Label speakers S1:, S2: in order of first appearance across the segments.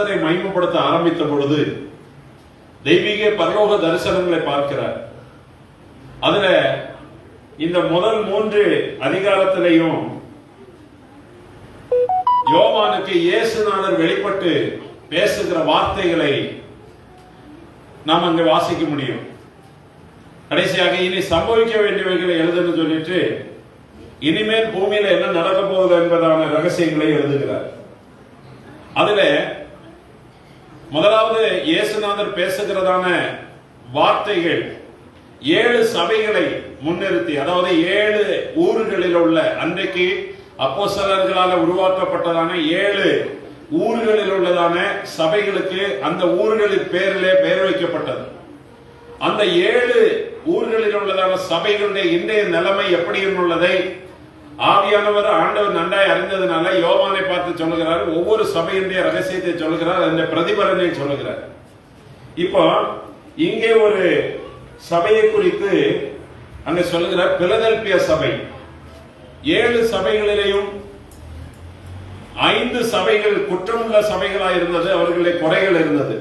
S1: கர்த்தரை மகிமைப்படுத்த ஆரம்பித்த பொழுது தெய்வீக பரலோக தரிசனங்களை பார்க்கிறார். அதுல இந்த முதல் 3 அதிகாரத்திலையும் யோவானுக்கு இயேசுநாதர் வெளிப்பட்டு பேசுகிற வார்த்தைகளை நாம் அங்கு வாசிக்க முடியும். கடைசியாக இனி சம்பவிக்க வேண்டியவைகளை எழுதுன்னு சொல்லிட்டு இனிமேல் பூமியில என்ன நடக்க போகுது என்பதான ரகசியங்களை எழுதுகிறார். அதுல முதலாவது இயேசுநாதர் பேசுகிறதான வார்த்தைகள் 7 சபைகளை முன்னிறுத்தி, அதாவது 7 ஊர்களில் உள்ள அன்றைக்கு அப்போஸ்தலர்களால் உருவாக்கப்பட்டதான 7 ஊர்களில் உள்ளதான சபைகளுக்கு அந்த ஊர்களின் பேரிலே பெயர் வைக்கப்பட்டது. அந்த 7 ஊர்களில் உள்ளதான சபைகளுடைய இன்றைய நிலைமை எப்படி உள்ளதை ஆவியானவர் ஆண்டவர் நன்றாய் அறிந்ததுனால யோவானை பார்த்து சொல்லுகிறார். ஒவ்வொரு சபையினுடைய ரகசியத்தை சொல்லுகிறார், அந்த பிரதிபலனை சொல்லுகிறார். இப்போ இங்கே ஒரு சபையை குறித்து அங்க சொல்லுகிறார், பிலதெல்பியா சபை. 7 சபைகளிலேயும் 5 சபைகள் குற்றமுள்ள சபைகளாக இருந்தது, அவர்களுடைய குறைகள் இருந்தது.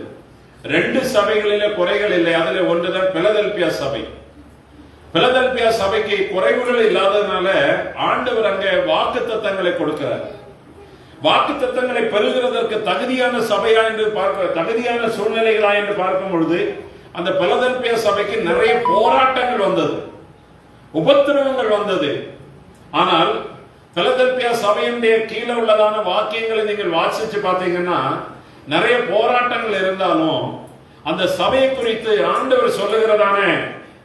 S1: 2 சபைகளிலே குறைகள் இல்லை, அதுல ஒன்றுதான் பிலதெல்பியா சபை. பிலதெல்பியா சபைக்கு குறைவுகள் இல்லாததுனால ஆண்டவர் அங்கே வாக்குத்தத்தங்களை கொடுக்கிறார். வாக்குத்தத்தங்களை பெறுகிறதற்கு தகுதியான சபையா என்று பார்க்க, தகுதியான சூழ்நிலைகளா என்று பார்க்கும் பொழுது அந்த பிலதெல்பியா சபைக்கு நிறைய போராட்டங்கள் வந்தது, உபத்திரவங்கள் வந்தது. ஆனால் பிலதெல்பியா சபையினுடைய கீழே உள்ளதான வாக்கியங்களை நீங்கள் வாசிச்சு பார்த்தீங்கன்னா நிறைய போராட்டங்கள் இருந்தாலும் அந்த சபையை குறித்து ஆண்டவர் சொல்லுகிறதான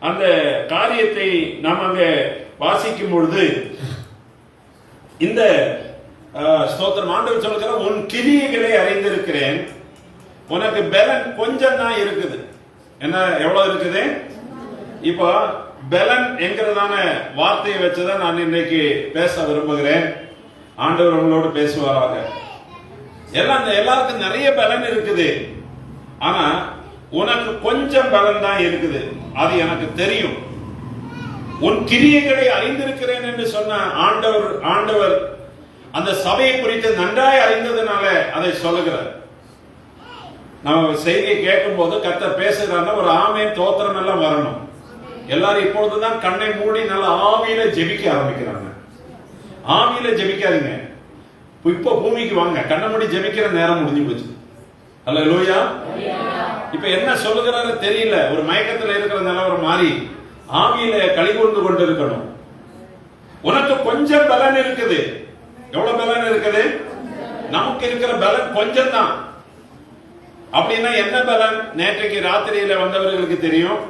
S1: அந்த காரியத்தை நாம் அங்கே வாசிக்கும் பொழுது இந்த ஸ்தோத்திரம் ஆண்டவர் சொல்லுகிற, உன் கிரியைகளை அறிந்திருக்கிறேன், உனக்கு பலன் கொஞ்சம் தான் இருக்குது. என்ன, எவ்வளவு இருக்குது? இப்போ பலன் என்கிறதான வார்த்தையை வச்சுதான் நான் இன்னைக்கு பேச விரும்புகிறேன். ஆண்டவர் உங்களோடு பேசுவாராக. எல்லாருக்கும் நிறைய பலன் இருக்குது, ஆனா உனக்கு கொஞ்சம் பலன் தான் இருக்குது, அது எனக்கு தெரியும். உன் கிரியைகளை அறிந்திருக்கிறேன் என்று சொன்ன ஆண்டவர் அந்த சபையை குறித்து நன்றாய் அறிந்ததுனால அதை சொல்லுகிறார். நம்ம செய்தியை கேட்கும் போது கர்த்தர் பேசுகிறார்னா ஒரு ஆமென் தோத்திரம் எல்லாம் வரணும். எல்லாரும் இப்பொழுதுதான் கண்ணை மூடி நல்ல ஆவியில ஜெபிக்க ஆரம்பிக்கிறாங்க. ஆவியில ஜெபிக்காதீங்க, இப்ப பூமிக்கு வாங்க. கண்ணை மூடி ஜெபிக்கிற நேரம் முடிஞ்சு போச்சு. அல்லேலூயா. இப்ப என்ன சொல்லுகிறாரு தெரியல, ஒரு மயக்கத்தில் இருக்கிற நிலவரம் மாறி ஆவியில கலிகூர்ந்து கொண்டு இருக்கணும். உனக்கு கொஞ்சம் பலன் இருக்குது. எவ்வளவு பலன் இருக்குது? நமக்கு இருக்கிற பலன் கொஞ்சம் தான். அப்படின்னா என்ன பலன்? நேற்றைக்கு ராத்திரியில வந்தவர்களுக்கு தெரியும்.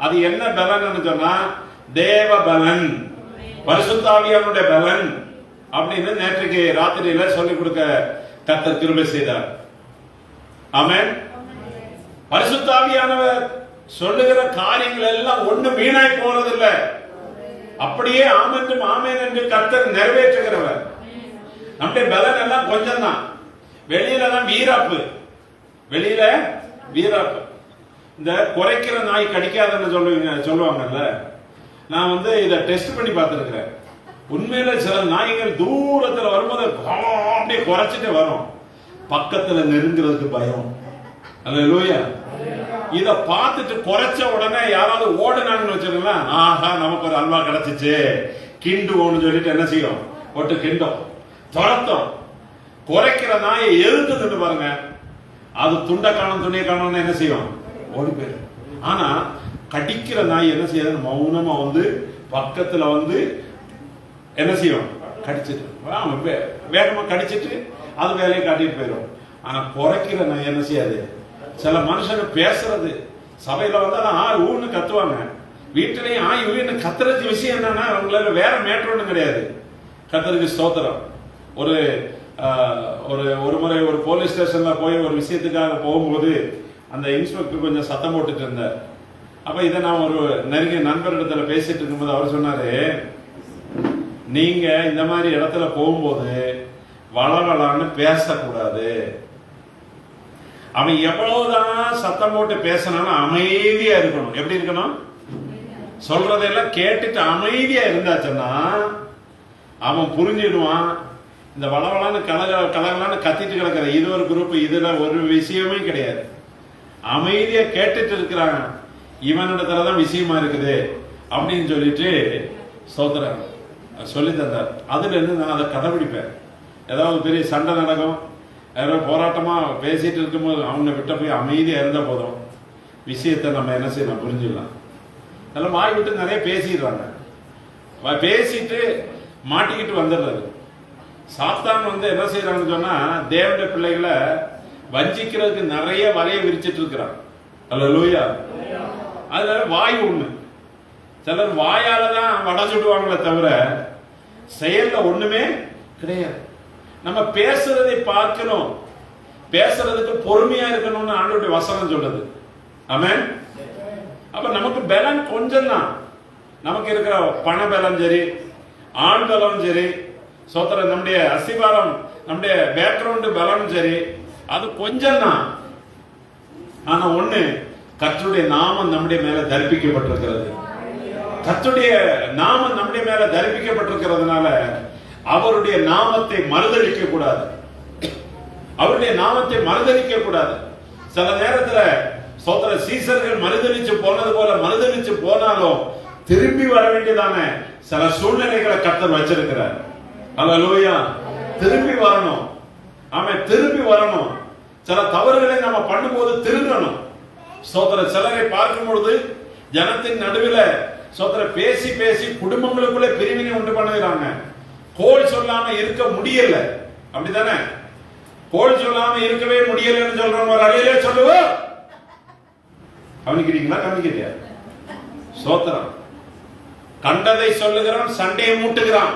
S1: அது என்ன பலன் சொன்னா தேவ பலன், பரிசுத்த ஆவியானுடைய பலன் அப்படின்னு நேற்றைக்கு ராத்திரியில சொல்லிக் கொடுக்க கர்த்தர் கிருபை செய்தார். ஆமென். பரிசுத்த ஆவியானவர் சொல்லுகிற காரியங்கள் எல்லாம் ஒண்ணு வீணாய் போறதில்லை, அப்படியே ஆமென்றும் ஆமென் என்று கர்த்தர் நிறைவேற்றுகிறவர். நம்முடைய பலன் எல்லாம் கொஞ்சம் தான். வெளியில தான் வீராப்பு, வெளியில வீராப்பு. இந்த குறைக்கிற நாய் கடிக்காதுன்னு சொல்லுவாங்கல்ல, நான் இதை டெஸ்ட் பண்ணி பார்த்திருக்கிறேன். உண்மையில சில நாய்கள் தூரத்துல வரும்போது அப்படியே குறைச்சிட்டு வரும், பக்கத்துல நெருங்குறதுக்கு பயம். அல்லேலூயா. இத பார்த்துட்டு குறைச்ச உடனே யாராவது ஓடுனாங்கன்னு வச்சுக்கோங்களேன், ஆஹா நமக்கு ஒரு அல்வா கிடைச்சிச்சு கிண்டுவோம்னு சொல்லிட்டு என்ன செய்யும், போட்டு கிண்டும், துரத்தும். குறைக்கிற நாயை எதிர்த்து பாருங்க, அது துண்டை காணும் துணியை காணும்னு என்ன செய்யும், ஓடி போயிடும். ஆனா கடிக்கிற நாய் என்ன செய்யாது, மௌனமா பக்கத்துல என்ன செய்யும், கடிச்சிட்டு வேகமா கடிச்சிட்டு அது வேலையை காட்டிட்டு போயிடும். ஆனா குறைக்கிற நாய் என்ன செய்யாது. சில மனுஷங்க பேசுறது சபையில ஊன்னு கத்துவாங்க, வீட்டிலையும் ஆய் ஊன்னு கத்துறது விஷயம் என்னன்னா அவங்களால வேற மேட்டர் ஒன்றும் கிடையாது. கத்தருக்கு ஸ்தோத்திரம். ஒரு முறை ஒரு போலீஸ் ஸ்டேஷன்ல போய் ஒரு விஷயத்துக்காக போகும்போது அந்த இன்ஸ்பெக்டர் கொஞ்சம் சத்தம் போட்டுட்டு இருந்தார். அப்ப இதை நான் ஒரு நெருங்கிய நண்பரிடத்துல பேசிட்டு இருக்கும்போது அவர் சொன்னாரு, நீங்க இந்த மாதிரி இடத்துல போகும்போது வளவளான்னு பேசக்கூடாது. அவன் எவ்வளவுதான் சத்தம் போட்டு பேசினாலும் அமைதியா இருக்கணும். எப்படி இருக்கணும்? சொல்றதெல்லாம் கேட்டுட்டு அமைதியா இருந்தாச்சுன்னா அவன் புரிஞ்சிடுவான், இந்த வளவளான்னு கலகலான்னு கத்திட்டு கிடக்கிற இது ஒரு குரூப், இதுல ஒரு விஷயமே கிடையாது. அமைதியா கேட்டுட்டு இருக்கிறாங்க, இவனிடத்துலதான் விஷயமா இருக்குது அப்படின்னு சொல்லிட்டு சோதரன் சொல்லி தந்தார். அதுல இருந்து நான் அதை கடைபிடிப்பேன். ஏதாவது பெரிய சண்டை நடக்கும், ஏதாவது போராட்டமா பேசிட்டு இருக்கும்போது அவனை விட்ட போய் அமைதியா இருந்த போதும் விஷயத்தை நம்ம என்ன செய்யலாம் புரிஞ்சுக்கலாம். அதெல்லாம் வாய் விட்டு நிறைய பேசிடுறாங்க, பேசிட்டு மாட்டிக்கிட்டு வந்துடுறது. சாத்தான் என்ன செய்யறாங்கன்னு சொன்னா தேவனுடைய பிள்ளைகளை வஞ்சிக்கிறதுக்கு நிறைய வலையை விரிச்சிட்டு இருக்கிறான். அல்லேலூயா. அதுல வாய் ஒண்ணு. சிலர் வாயாலதான் வடை சுடுவாங்களே தவிர செயல்ல ஒண்ணுமே கிடையாது. நம்ம பேசுறதை பார்க்கணும், பேசுறதுக்கு பொறுமையா இருக்கணும்னு ஆண்டவருடைய வசனம் சொல்லுது. ஆமென். அப்ப நமக்கு பலன் கொஞ்சம் தான். நமக்கு இருக்கிற பண பலம் சரி, ஆண் பலம் சரி, சோத்திரம், நம்முடைய அஸ்திபாரம், நம்முடைய பேக்ரவுண்ட் பலம் சரி, அது கொஞ்சம் தான். ஆனா ஒண்ணு, கர்த்தருடைய நாமம் நம்முடைய மேல தரிப்பிக்கப்பட்டிருக்கிறது. கர்த்தருடைய நாமம் நம்முடைய மேல தரிப்பிக்கப்பட்டிருக்கிறதுனால அவருடைய நாமத்தை மறுதலிக்க கூடாது. அவருடைய நாமத்தை மறுதலிக்க கூடாது. சில நேரத்துல சோதர சீசர்கள் மறுதலிச்சு போனது போல மறுதலிச்சு போனாலும் திரும்பி வர வேண்டியதான சில சூழ்நிலைகளை கர்த்தர் வச்சிருக்கிறார். அல்லேலூயா. திரும்பி வரணும். ஆமென். திரும்பி வரணும். சில தவறுகளை நம்ம பண்ணும்போது திருந்தணும். சோதர சிலரை பார்க்கும் பொழுது ஜனத்தின் நடுவில் சோதர பேசி பேசி குடும்பங்களுக்குள்ளே பிரிவினை உண்டு பண்ணுகிறாங்க. கோல் சொல்லாம இருக்க முடியல. அப்படித்தானே? கோல் சொல்லாம இருக்கவே முடியலன்னு சொல்றவங்க ஒரு அறையிலே சொல்லுவோம். கவனிக்கிறீங்களா? கவனிக்கிறியா? சோத்திரம். கண்டதை சொல்லுகிறான், சண்டையை மூட்டுகிறான்.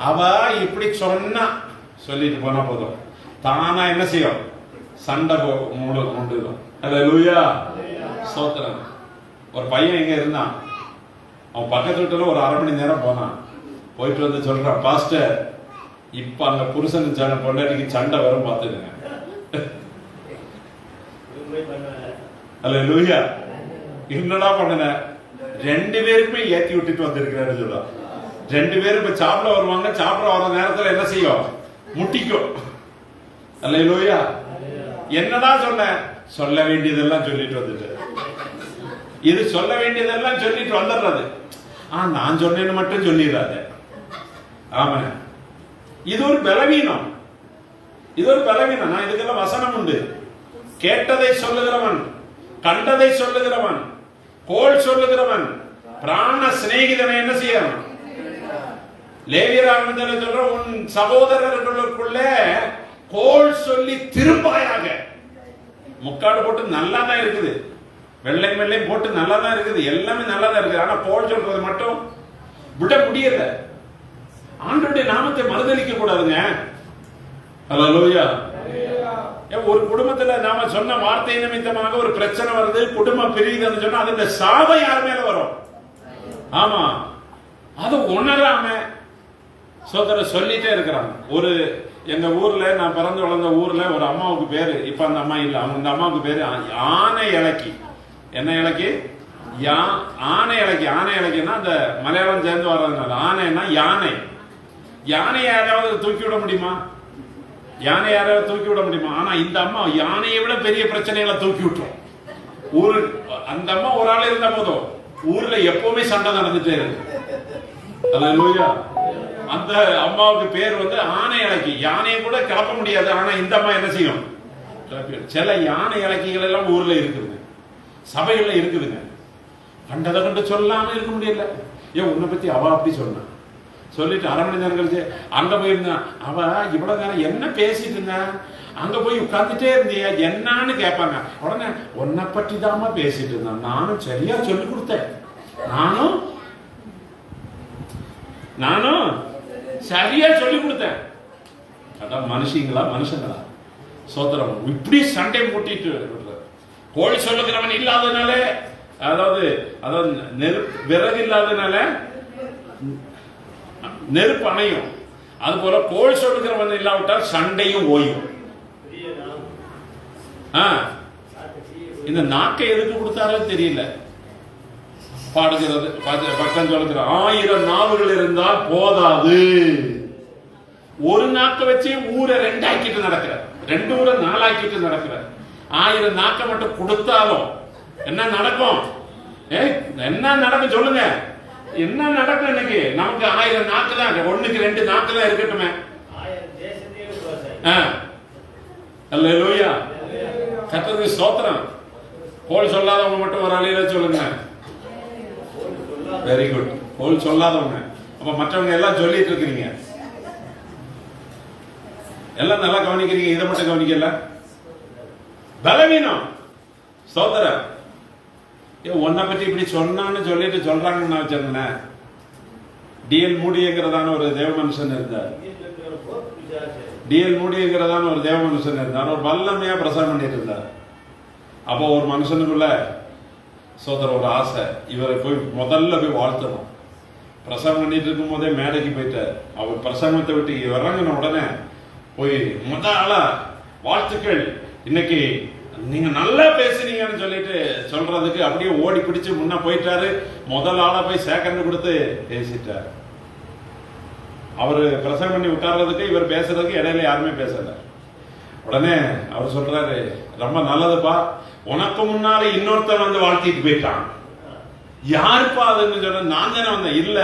S1: அவ இப்படி சொன்னா சொல்லிட்டு போனா போதும், தானா என்ன செய்யும்? சண்டை மூண்டுடும். அல்லேலூயா. சோத்திரம். ஒரு பையன் எங்க இருந்தான், அவன் பக்கத்து வீட்டுல ஒரு 1/2 மணி நேரம் போனான். போயிட்டு வந்து சொல்றான், பாஸ்டர் இப்ப அங்க புருஷன் பொண்டாட்டிக்கு சண்டை வரும் பாத்துடுங்க. அல்லேலூயா. என்னடா பண்ணன? 2 பேருக்குமே ஏத்தி விட்டுட்டு வந்திருக்கிறாரு சொல்ல. 2 பேரும் இப்ப சாப்பிட வருவாங்க. சாப்பிட வர நேரத்துல என்ன செய்யும்? முட்டிக்கும். அல்லேலூயா. என்னடா சொன்ன? சொல்ல வேண்டியதெல்லாம் சொல்லிட்டு வந்துட்டு, இது சொல்ல வேண்டியதெல்லாம் சொல்லிட்டு வந்துடுறது. நான் சொன்னேன்னு மட்டும் சொல்லிடாது. ஆமா, இது ஒரு பலவீனம். இது ஒரு பலவீனம். நான் இதுக்கெல்லாம் வசனம் உண்டு. கேட்டதை சொல்லுகிறவன், கண்டதை சொல்லுகிறவன், கோல் சொல்லுகிறவன் பிராண சிநேகிதனை என்ன செய்யணும்? லேவியராகமத்தில் சொல்ற, உன் சகோதரர்களுக்குள்ள கோல் சொல்லி திரும்பாயாக. முக்காடு போட்டு நல்லா தான் இருக்குது, வெள்ளை வெள்ளை போட்டு நல்லா தான் இருக்குது, எல்லாமே நல்லா தான் இருக்குது. ஆனா கோல் சொல்றது மட்டும் விட முடியல. ஆண்டவருடைய நாமத்தை மறுதலிக்க கூடாதுங்க. அல்லேலூயா. ஒரு குடும்பத்துல நாம சொன்ன வார்த்தை நிமித்தமாக ஒரு பிரச்சனை வருது, குடும்பம் பிரியுதுன்னு சொன்னா அதுல சாபம் யார் மேல வரும்? ஆமா, அது உணராம சோதர சொல்லிட்டே இருக்கிறாங்க. ஒரு எங்க ஊர்ல, நான் பிறந்து வளர்ந்த ஊர்ல ஒரு அம்மாவுக்கு பேரு, இப்ப அந்த அம்மா இல்ல, அந்த அம்மாவுக்கு பேரு ஆனை இலக்கி. என்ன இலக்கி? ஆனை இலக்கி. ஆனை இலக்கின்னா அந்த மலையாளம் சேர்ந்து வர்றதுனால ஆனைன்னா யானை. யானை யாராவது தூக்கி விட முடியுமா? யானை யாராவது தூக்கி விட முடியுமா? ஆனா இந்த அம்மா யானையை விட பெரிய பிரச்சனைகளை தூக்கி விட்டுரும். ஊரு அந்த அம்மா ஒரு ஆள் இருந்த போதும் ஊர்ல எப்பவுமே சண்டை நடந்துட்டே இருக்கு. அல்லேலூயா. அந்த அம்மாவுக்கு பேர் ஆனை இலக்கி. யானையை கூட கிளப்ப முடியாது. ஆனா இந்த அம்மா என்ன செய்யும்? சில யானை இலக்கிகள் எல்லாம் ஊர்ல இருக்குது, சபைகள்ல இருக்குதுங்க. கண்டதை கண்டு சொல்லாம இருக்க முடியல. ஏன் உன்னை பத்தி அவ அப்படி சொன்ன சொல்லிட்டு 1/2 மணி நேரம் கழிச்சு அங்க போயிருந்தான். அவ இவ்வளவு நேரம் என்ன பேசிட்டு இருந்தா? அங்க போய் உட்கார்ந்துட்டே இருந்தியா என்னன்னு கேட்பாங்க. உடனே உன்னை பற்றி தாமா பேசிட்டு இருந்தான். நானும் சரியா சொல்லி கொடுத்தேன், நானும் சரியா சொல்லி கொடுத்தேன். அதான் மனுஷங்களா மனுஷங்களா? சோத்திரம். இப்படி சண்டை மூட்டிட்டு கோழி சொல்லுகிறவன் இல்லாதனால, அதாவது விறகு இல்லாதனால நெருப்பு அணையும். அது போல கோல் சொல்லுகிறவன் இல்லாவிட்டால் சண்டையும் ஓயும். இந்த நாக்கை எதுக்கு கொடுத்தாலும் தெரியல. பாடுகிறது பக்கம் சொல்லுகிற 1000 நாவுகள் இருந்தால் போதாது. ஒரு நாக்க வச்சு ஊரை 2 ஆக்கிட்டு நடக்கிறார், 2 ஊரை 4 ஆக்கிட்டு நடக்கிறார். 1000 நாக்க மட்டும் கொடுத்தாலும் என்ன நடக்கும்? என்ன நடக்கும் சொல்லுங்க? என்ன நடக்கும்? இன்னைக்கு நமக்கு 1000 நாக்கு தான், 1க்கு 2 நாக்கு தான் இருக்கட்டுமே. அல்லேலூயா, கர்த்தருக்கு ஸ்தோத்திரம். கோல் சொல்லாதவங்க மட்டும் ஒரு அலையில சொல்லுங்க. Very good. கோல் சொல்லாதவங்க. அப்ப மற்றவங்க எல்லாம் சொல்லிட்டு இருக்கிறீங்க, எல்லாம் நல்லா கவனிக்கிறீங்க, இதை மட்டும் கவனிக்கல. பலவீனம். ஸ்தோத்திரம். உன்னை பற்றி இப்படி சொன்னான்னு சொல்லிட்டு சொல்றாங்கன்னு வச்சிருந்தேன். டிஎல் மூடிங்கிறதான ஒரு தேவ மனுஷன் இருந்தார். டிஎல் மூடிங்கிறதான ஒரு தேவ மனுஷன் இருந்தார். ஒரு வல்லமையா பிரசங்கம் பண்ணிட்டு இருந்தார். அப்போ ஒரு மனுஷனுக்குள்ள சோதர ஒரு ஆசை, இவரை போய் முதல்ல போய் வாழ்த்தணும். பிரசங்கம் பண்ணிட்டு இருக்கும் போதே மேடைக்கு போயிட்டார். அவர் பிரசங்கத்தை விட்டு இறங்கின உடனே போய் முதல்ல வாழ்த்துக்கள், இன்னைக்கு நீங்க நல்லா பேசுறீங்கன்னு சொல்லிட்டு சொல்றதுக்கு அப்படியே ஓடி பிடிச்சு முன்ன போயிட்டாரு. முதல் ஆளா போய் சேகண்ட் கொடுத்து பேசிட்டாரு. அவரு பிரசங்கம் பண்ணி உட்கார்றதுக்கு இவர் பேசுறதுக்கு இடையில யாருமே பேசல. உடனே அவர் சொல்றாரு, ரொம்ப நல்லதுப்பா, உனக்கு முன்னால இன்னொருத்தன் வந்து வாழ்த்திட்டு போயிட்டான். யாருப்பா அதுன்னு சொல்ற? நான் தானே வந்தேன். இல்ல,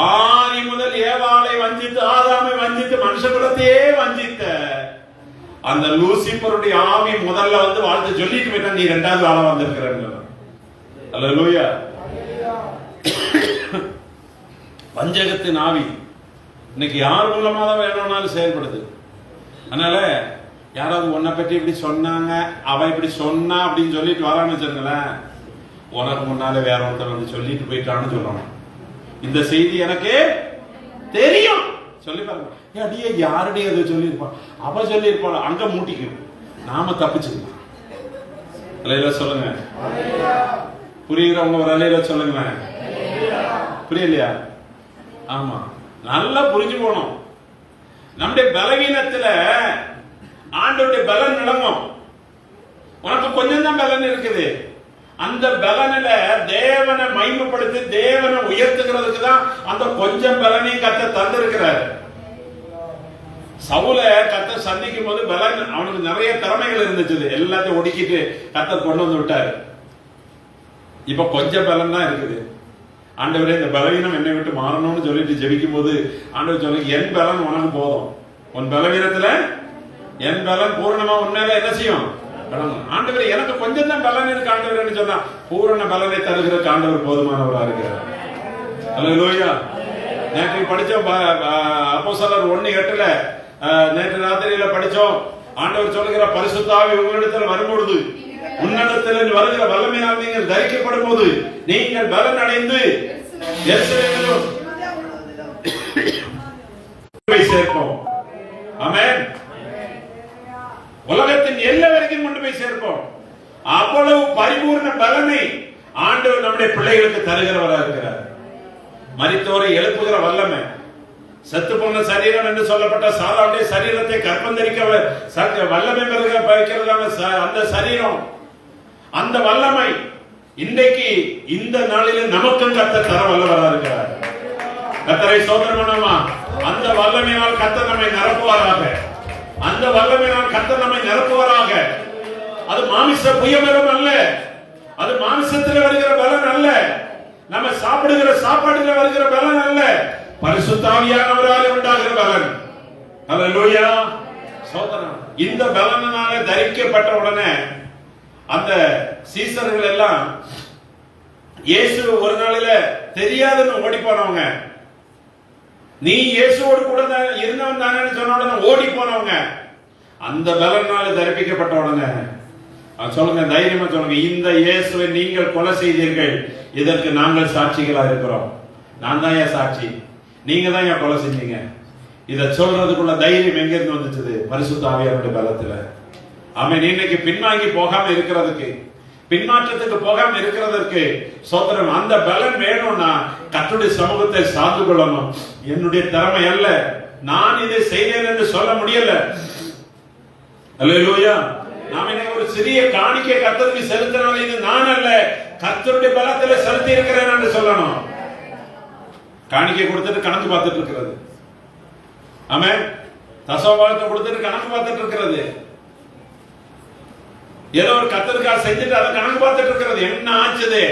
S1: ஆதி முதல் ஏவாளை வஞ்சித்து ஆதாமை வஞ்சித்து மனுஷ குலத்தையே வஞ்சித்த அந்த லூசிபருடைய ஆவி முதல்ல வந்து வாழ்த்து சொல்லிட்டு போயிட்டா, நீ 2வது ஆளா வந்திருக்கிற. அல்லேலூயா. வஞ்சகத்தின் ஆவி இன்னைக்கு யார் மூலமா தான் வேணும்னாலும் செயல்படுது. அதனால யாராவது உன்னை பற்றி இப்படி சொன்னாங்க, அவ இப்படி சொன்னா அப்படின்னு சொல்லிட்டு வரான்னு வச்சுருங்களேன், உனக்கு முன்னால வேற ஒருத்தர் வந்து சொல்லிட்டு போயிட்டான்னு சொல்லணும். இந்த செய்தி எனக்கு தெரியும் சொல்லி பாருங்க. அடியே யாருடைய அதை சொல்லியிருப்பான், அவ சொல்லியிருப்பாள், அங்க மூட்டிக்கும், நாம தப்பிச்சுக்கலாம். அலையில சொல்லுங்க. புரியுறவங்க ஒரு அலையில சொல்லுங்க. புரியலையா? ஆமா, நல்லா புரிஞ்சு போனோம். நம்முடைய பலவீனத்துல ஆண்டவருடைய பலன் விளங்கும். உனக்கு கொஞ்சம் தான் பலன் இருக்குது. அந்த பலனில தேவனை மகிமைப்படுத்தி தேவனை உயர்த்துகிறதுக்கு தான் அந்த கொஞ்சம் பலனையும் கத்த தந்திருக்கிறார். சவுல கத்த சந்திக்கும் போது பலன், அவனுக்கு நிறைய திறமைகள் இருந்துச்சு, எல்லாத்தையும் ஒடுக்கிட்டு கத்த கொண்டு வந்து விட்டாரு. இப்ப கொஞ்சம் பலன் தான் இருக்குது. ஆண்டவரே, இந்த பலவீனம் என்னை விட்டு மாறணும்னு சொல்லிட்டு ஜெபிக்கும் போது ஆண்டவர் சொல்லுங்க, என் பலன் உனக்கு போதும். உன் பலவீனத்துல என் பலன் பூரணமா உண்மையில என்ன செய்யும்? ஆண்டவர், எனக்கு கொஞ்சம் தான் பலன் இருக்கு ஆண்டவர் சொன்னா, பூரண பலனை தருகிற ஆண்டவர் போதுமானவரா இருக்கிறார். அல்லேலூயா. நேற்று படிச்சோம் அப்போஸ்தலர் 1:8 நேற்று ராத்திரியில படிச்சோம். ஆண்டவர் சொல்லுகிற பரிசுத்த ஆவி உங்களிடத்தில் வரும்பொழுது, உன்னிடத்தில் வருகிற வல்லமையால் நீங்கள் தரிக்கப்படும் போது நீங்கள் பலன் அடைந்து எருசலேமிலும் சேர்ப்போம். ஆமென். உலகத்தின் எல்லை வரைக்கும் கொண்டு போய் சேர்ப்போம். அவ்வளவு பரிபூர்ண பலனை ஆண்டவர் நம்முடைய பிள்ளைகளுக்கு தருகிறவராக இருக்கிறார். மரித்தோரை எழுப்புகிற வல்லமை, செத்து போன சரீரம் என்று சொல்லப்பட்ட சாராவுடைய சரீரத்தை கற்பந்தரிக்க வல்லமை வைக்கிறதான அந்த சரீரம், அந்த வல்லமை இன்றைக்கு இந்த நாளில் நமக்கும் கர்த்தர் தர வல்லவராக இருக்கிறார். கர்த்தரை ஸ்தோத்திரம் பண்ணுமா. அந்த வல்லமையினால் கர்த்தர் நம்மை நிரப்புவாராக. அந்த வல்லமையினால் கர்த்தர் நம்மை நிரப்புவாராக. அது மாமிச புயபலம் அல்ல, அது மாமிசத்தில் வருகிற பலன் அல்ல, நம்ம சாப்பிடுகிற சாப்பாட்டில் வருகிற பலன் அல்ல, பரிசுத்த ஆவியானவரால் உண்டாகிற பலன். அல்லேலூயா. ஸ்தோத்திரம். இந்த பலனால தரிக்கப்பட்ட உடனே அந்த சீசர்கள் எல்லாம் இயேசு ஒரு நாளில தெரியாதுன்னு ஓடி போனவங்க, நீ இயேசுவோடு கூட இருந்தவன் தானே சொன்ன உடனே ஓடி போனவங்க, அந்த பலனால தரிப்பிக்கப்பட்ட உடனே சொல்லுங்க, தைரியமா சொல்லுங்க, இந்த இயேசுவை நீங்கள் கொலை செய்தீர்கள், இதற்கு நாங்கள் சாட்சிகளா இருக்கிறோம். நான் தான் ஏன் சாட்சி, நீங்க தான் ஏன் கொலை செஞ்சீங்க. இதை சொல்றதுக்குள்ள தைரியம் எங்க இருந்து வந்துச்சு? பரிசுத்த ஆவியாருடைய பலத்துல. ஆமென். இன்னைக்கு பின்வாங்கி போகாம இருக்கிறதுக்கு, பின்மாற்றத்துக்கு போகாம இருக்கிறதற்கு சோதரம் அந்த பலன் வேணும்னா கர்த்தருடைய சமூகத்தை சார்ந்து கொள்ளணும். என்னுடைய திறமை அல்ல, நான் இதை செய்தேன் என்று சொல்ல முடியல. அல்லேலூயா. நாம் இன்னைக்கு ஒரு சிறிய காணிக்கை கர்த்தருக்கு செலுத்தினாலும் இது நான் அல்ல, கர்த்தருடைய பலத்தில் செலுத்தி இருக்கிறேன் என்று சொல்லணும். காணிக்கை கொடுத்துட்டு கணக்கு பார்த்துட்டு இருக்கிறது. ஆமென். தசமபாகத்தை கொடுத்துட்டு கணக்கு பார்த்துட்டு இருக்கிறது, ஏதோ ஒரு கத்தருக்காக செஞ்சுட்டு அதை கணக்கு பார்த்துட்டு இருக்கிறது. என்ன ஆச்சுது,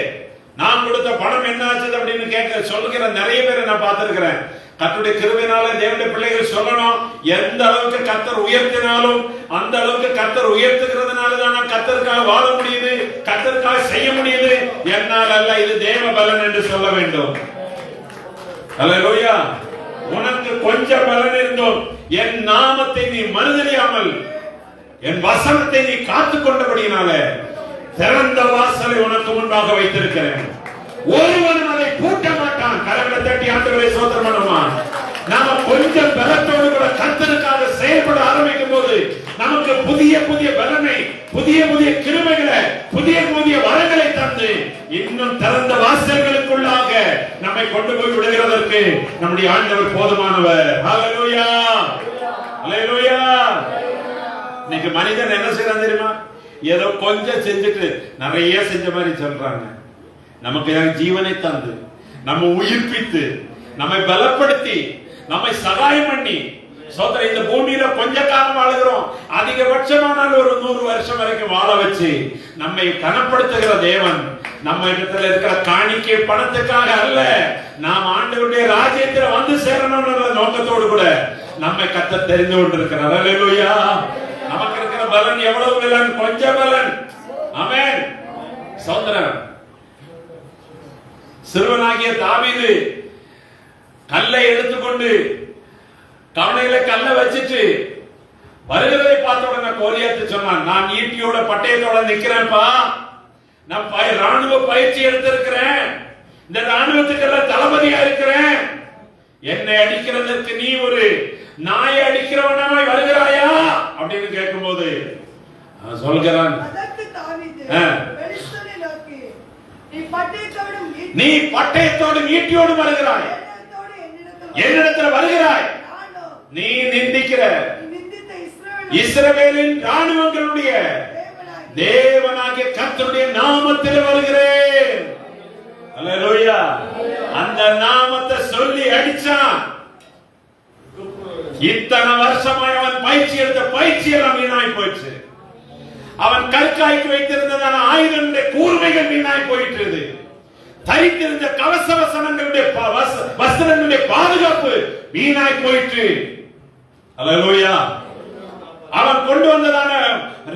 S1: நான் கொடுத்த பணம் என்ன ஆச்சுது அப்படின்னு கேட்க சொல்லுகிற நிறைய பேரை நான் பார்த்திருக்கிறேன். கர்த்தருடைய கிருபையினால தேவனுடைய பிள்ளைகள் சொல்லணும், எந்த அளவுக்கு கர்த்தர் உயர்த்தினாலும் அந்த அளவுக்கு கர்த்தர் உயர்த்துகிறதுனால தான் நான் கர்த்தருக்காக வாழ முடியுது, கர்த்தருக்காக செய்ய முடியுது, என்னால் அல்ல, இது தேவ பலன் என்று சொல்ல வேண்டும். அல்லேலூயா. உனக்கு கொஞ்சம் பலன் இருந்தோம், என் நாமத்தை நீ மறுதலியாமல் என் வசனத்தை நீ காத்துக் கொண்டபடியினால திறந்த வாசலை உனக்கு முன்பாக வைத்திருக்கிறேன், ஒருவன் அதை பூட்ட மாட்டான். கரங்களை தட்டி ஆண்டவரை ஸ்தோத்திரம் பண்ணுமா. நாம கொஞ்சம் பலத்தோடு கூட கர்த்தருக்காக செயல்பட ஆரம்பிக்கும் போது நமக்கு புதிய புதிய பலனை, புதிய புதிய கிருபைகளை, புதிய புதிய வரங்களை தந்து இன்னும் திறந்த வாசல்களுக்குள்ளாக நம்மை கொண்டு போய் விடுகிறதற்கு நம்முடைய ஆண்டவர் போதுமானவர். ஹல்லேலூயா, ஹல்லேலூயா. இன்னைக்கு மனிதன் என்ன செய்யறான் தெரியுமா? ஏதோ கொஞ்சம் செஞ்சுட்டு நிறைய செஞ்ச மாதிரி சொல்றாங்க. நமக்கு ஜீவனை தந்து, நம்ம உயிர்ப்பித்து, நம்மை பலப்படுத்தி, நம்மை சகாயம் பண்ணி, சோதரை இந்த பூமியில கொஞ்ச காலம் வாழுகிறோம், அதிகபட்சமான ஒரு 100 வருஷம் வரைக்கும் வாழ வச்சு நம்மை கனப்படுத்துகிற தேவன் நம்ம இடத்துல இருக்கிற காணிக்கை பணத்துக்காக அல்ல, நாம் ஆண்டவருடைய ராஜ்யத்தில் வந்து சேரணும்ன்ற நோக்கத்தோடு கூட நம்மை கர்த்தர் தெரிந்து கொண்டிருக்கிறார். அல்லேலூயா. நமக்கு இருக்கிற பலன் எவ்வளவு பலன்? கொஞ்ச பலன். ஆமென். சோதரன் சிறுவனாகிய தாவீது கல்லை எடுத்துக்கொண்டு கவனையில கல்லை வச்சிட்டு வருகிறதை பார்த்த உடனே கோலியாத்து சொன்னான், நான் ஈட்டியோட பட்டயத்தோட நிக்கிறேன்ப்பா, நான் ராணுவ பயிற்சி எடுத்திருக்கிறேன், இந்த ராணுவத்துக்கெல்லாம் தளபதியா இருக்கிறேன், என்னை அடிக்கிறதற்கு நீ ஒரு நாயை அடிக்கிறவனாய் வருகிறாயா அப்படின்னு கேட்கும் போது சொல்கிறான், நீ பட்டயத்தோடும் ஈட்டியோடும் வருகிறாய், என்னிடத்தில் வருகிறாய், நீ நிந்திக்கிற இஸ்ரவேலின் ராணுவங்களுடைய தேவனாகிய கர்த்தருடைய நாமத்தில் வருகிறேன். அல்லேலூயா. அந்த நாமத்தை சொல்லி அடிச்சான். இத்தனை வருஷமாய் அவன் பயிற்சி எடுத்த பயிற்சி எல்லாம் வீணாய் போயிடுச்சு. அவன் கற்காய்க்கு வைத்திருந்ததான ஆயுதங்களுடைய கூர்மைகள் வீணாய் போயிட்டு, தரித்திருந்த கவச வசனங்களுடைய வஸ்திரங்களுடைய பாதுகாப்பு வீணாய் போயிட்டு. அல்லேலூயா. அவன் கொண்டு வந்ததான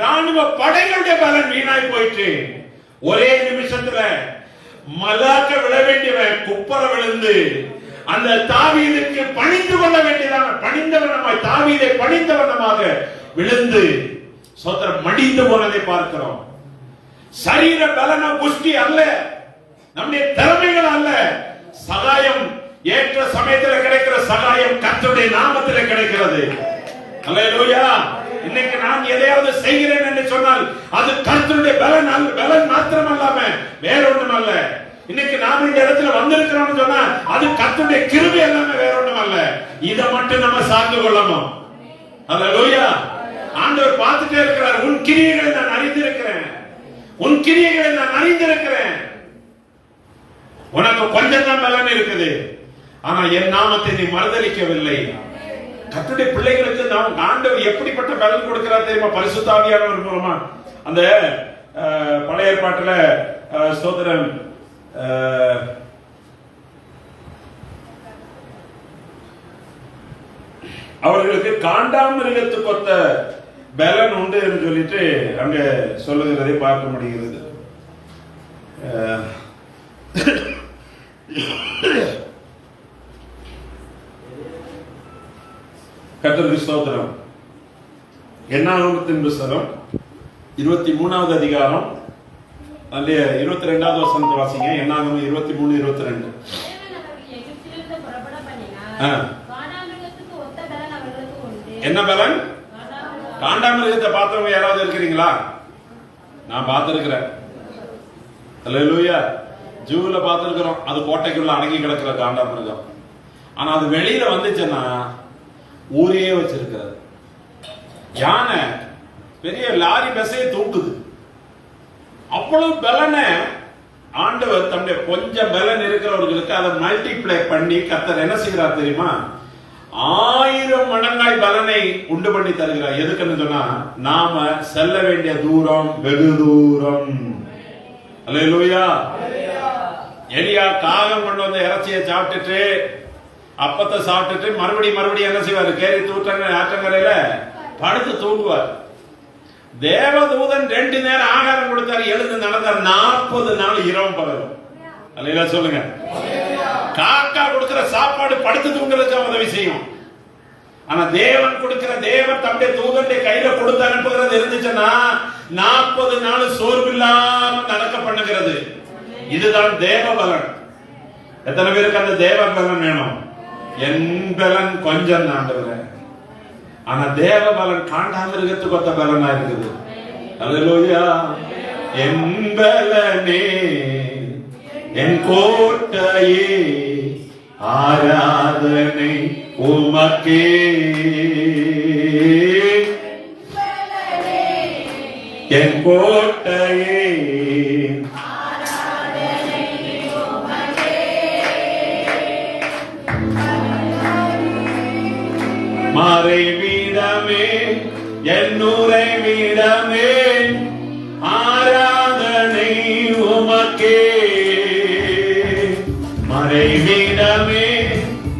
S1: ராணுவ படைகளுடைய பலன் வீணாய் போயிட்டு. ஒரே நிமிஷத்துல மலாக்க விழ வேண்டியவன் குப்பர விழுந்து அந்த தாவீதுக்கு பணிந்து கொள்ள வேண்டியதான பணிந்தவனமாய், தாவீதை பணிந்தவனமாக விழுந்து சோதரன் மடிந்து போனதை பார்க்கிறோம். சரீர பலன புஷ்டி அல்ல, நம்முடைய திறமைகள் அல்ல, சகாயம் ஏற்ற சமயத்தில் கிடைக்கிற சகாயம் கர்த்தருடைய நாமத்தில் கிடைக்கிறது. அல்லேலூயா. இன்னைக்கு நான் எதையாவது செய்கிறேன் என்று சொன்னால் அது கர்த்தருடைய பலன் மாத்திரம் அல்லாம வேற ஒன்றும் அல்ல. இன்னைக்கு நாம இந்த இடத்துல வந்திருக்கிறோம்னு சொன்னா அது கர்த்தருடைய கிருபை எல்லாமே வேற ஒன்றும் அல்ல. இதை மட்டும் நம்ம சார்ந்து கொள்ளணும். அல்லேலூயா. ஆண்டவர் பார்த்துட்டே இருக்கிறார், உன் கிரியைகளை நான் அறிந்திருக்கிறேன், உன் கிரியைகளை நான் அறிந்திருக்கிறேன். உனக்கு கொஞ்சம் தான் பலன் இருக்குது, ஆனா என் நாமத்தை நீ மறுதலிக்கவில்லை. கர்த்தருடைய பிள்ளைகளுக்கு நாம் ஆண்டவர் எப்படிப்பட்ட பலன் கொடுக்கிறார் தெரியுமா? பரிசுத்த ஆவியானவர் மூலமா. அந்த பழைய ஏற்பாட்டுல ஸ்தோத்திரம் அவர்களுக்கு காண்டாமிருகத்துக்கு ஒத்த பலன் உண்டு என்று சொல்லிட்டு அங்க சொல்லுகிறதை பார்க்க முடிகிறது. கர்த்தருக்கு ஸ்தோத்திரம். என்னாகமத்தின் புத்தகம் 23வது அதிகாரம் 22வது வசனத்தை வாசிங்க. என்னாகமம் 23:22. என்ன பலன்? காண்டாமிருகத்தை பார்த்தவங்க யாராவது இருக்கிறீங்களா? நான் பார்த்திருக்கிறேன். அல்லேலூயா. ஜூல பார்த்திருக்கிறோம். அது கோட்டைக்குள்ள அடங்கி கிடக்கிற காண்டாமிருகம். ஆனா அது வெளியில வந்துச்சுன்னா ஊரே வச்சிருக்கிறது. யானை பெரிய லாரி பஸ்ஸே தூக்குது. அவ்வளவு பலனை ஆண்டவர் தன்னுடைய கொஞ்சம் பலன் இருக்கிறவர்களுக்கு அதை மல்டிப்ளை பண்ணி கர்த்தர் என்ன செய்கிறார் தெரியுமா? 1000 மடங்காய் பலனை உண்டு பண்ணி தருகிறார். எதுக்குன்னு சொன்னா, நாம செல்ல வேண்டிய தூரம் வெகு தூரம். அல்லேலூயா. எலியா காகம் கொண்டு வந்த இறைச்சியை சாப்பிட்டுட்டு, அப்பத்தை சாப்பிட்டுட்டு மறுபடியும் என்ன செய்வாரு? கேரி ஆற்றங்கரையில படுத்து தூங்குவார். தேவதூதன் 2 நேரம் ஆகாரம் கொடுத்தாரு, எழுந்து நடந்தார். 40 நாள் இரவும் பகலும். அல்லேலூயா சொல்லுங்க. காக்கா கொடுக்கிற சாப்பாடு படுத்து தூங்குறதுக்கு உதவி செய்யும். ஆனா தேவன் கொடுக்கிற, தேவன் தம்முடைய தூதனுடைய கையில கொடுத்து அனுப்புகிறது இருந்துச்சுன்னா 40 நாள் சோர்வில்லாம நடக்க பண்ணுகிறது. இதுதான் தேவ பலன். எத்தனை பேருக்கு அந்த தேவ பலன் வேணும்? என் பலன் கொஞ்சம் ஆண்டவரே. ஆனா தேவ பலன் காண்டாமிருகத்துக்கு ஒத்த பலனா இருக்குது. அல்லேலூயா. என் பலனே, என் கோட்டையே, ஆராதனை உமக்கே. என் கோட்டையே, மறைவிடமே, என் உறைவிடமே, ஆராதனை உமக்கே. மறைவிடமே,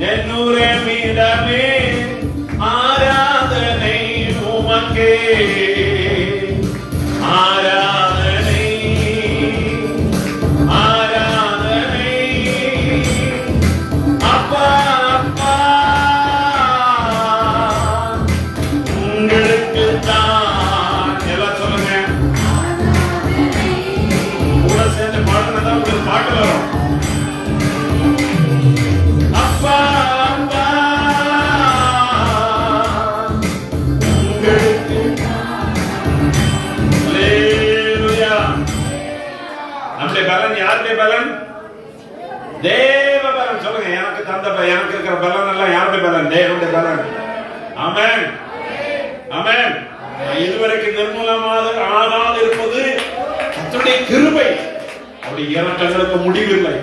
S1: என் உறைவிடமே, ஆராதனை உமக்கே. ஆராதனை, ஆராதனை அப்பா, அப்பா உங்களுக்கு தான். எல்லாம் சொல்லுங்க. கூட சேர்ந்து பாடுனதான் உங்களுக்கு பாட்டு வரும். அப்பா, அப்பா உங்களுக்கு. அல்லேலூயா. நம்முடைய பலன் யாருடைய பலன்? தேவ பலன். சொல்லுங்க. எனக்கு தந்த, எனக்கு இருக்கிற பலன் எல்லாம் யாருடைய பலன்? தேவனுடைய பலன். ஆமென், ஆமென். இதுவரைக்கும் நிர்மூலமாக ஆகாது இருப்பது கர்த்தருடைய கிருபை. அவருடைய இரக்கங்களுக்கு முடிவில்லை.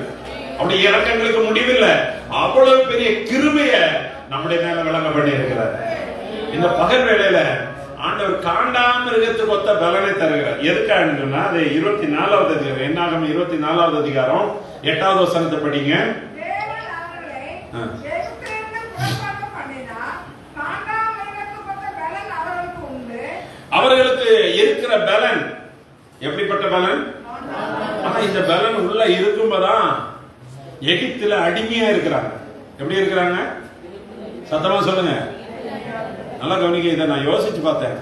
S1: அவருடைய இரக்கங்களுக்கு முடிவில்லை. அவ்வளவு பெரிய கிருபையை நம்முடைய மேல விளங்க பண்ணி இருக்கிறார். இந்த பகல் வேளையில ஆண்டவர் காண்டாமிருகத்துக்கு ஒத்த பலனை தருகிறார். எதுக்காக சொன்னா, அது 24வது அதிகாரம், என்னாகும் 24வது அதிகாரம் 8வது வசனத்தை படிங்க. அவர்களுக்கு இருக்கிற பலன் எப்படிப்பட்ட பலன்? ஆனா இந்த பலன் உள்ள இருக்கும்போதான் எகிப்துல அடிமையா இருக்கிறாங்க. எப்படி இருக்கிறாங்க? சத்தமா சொல்லுங்க. நல்லா கவனிக்க. இதை நான் யோசிச்சு பார்த்தேன்.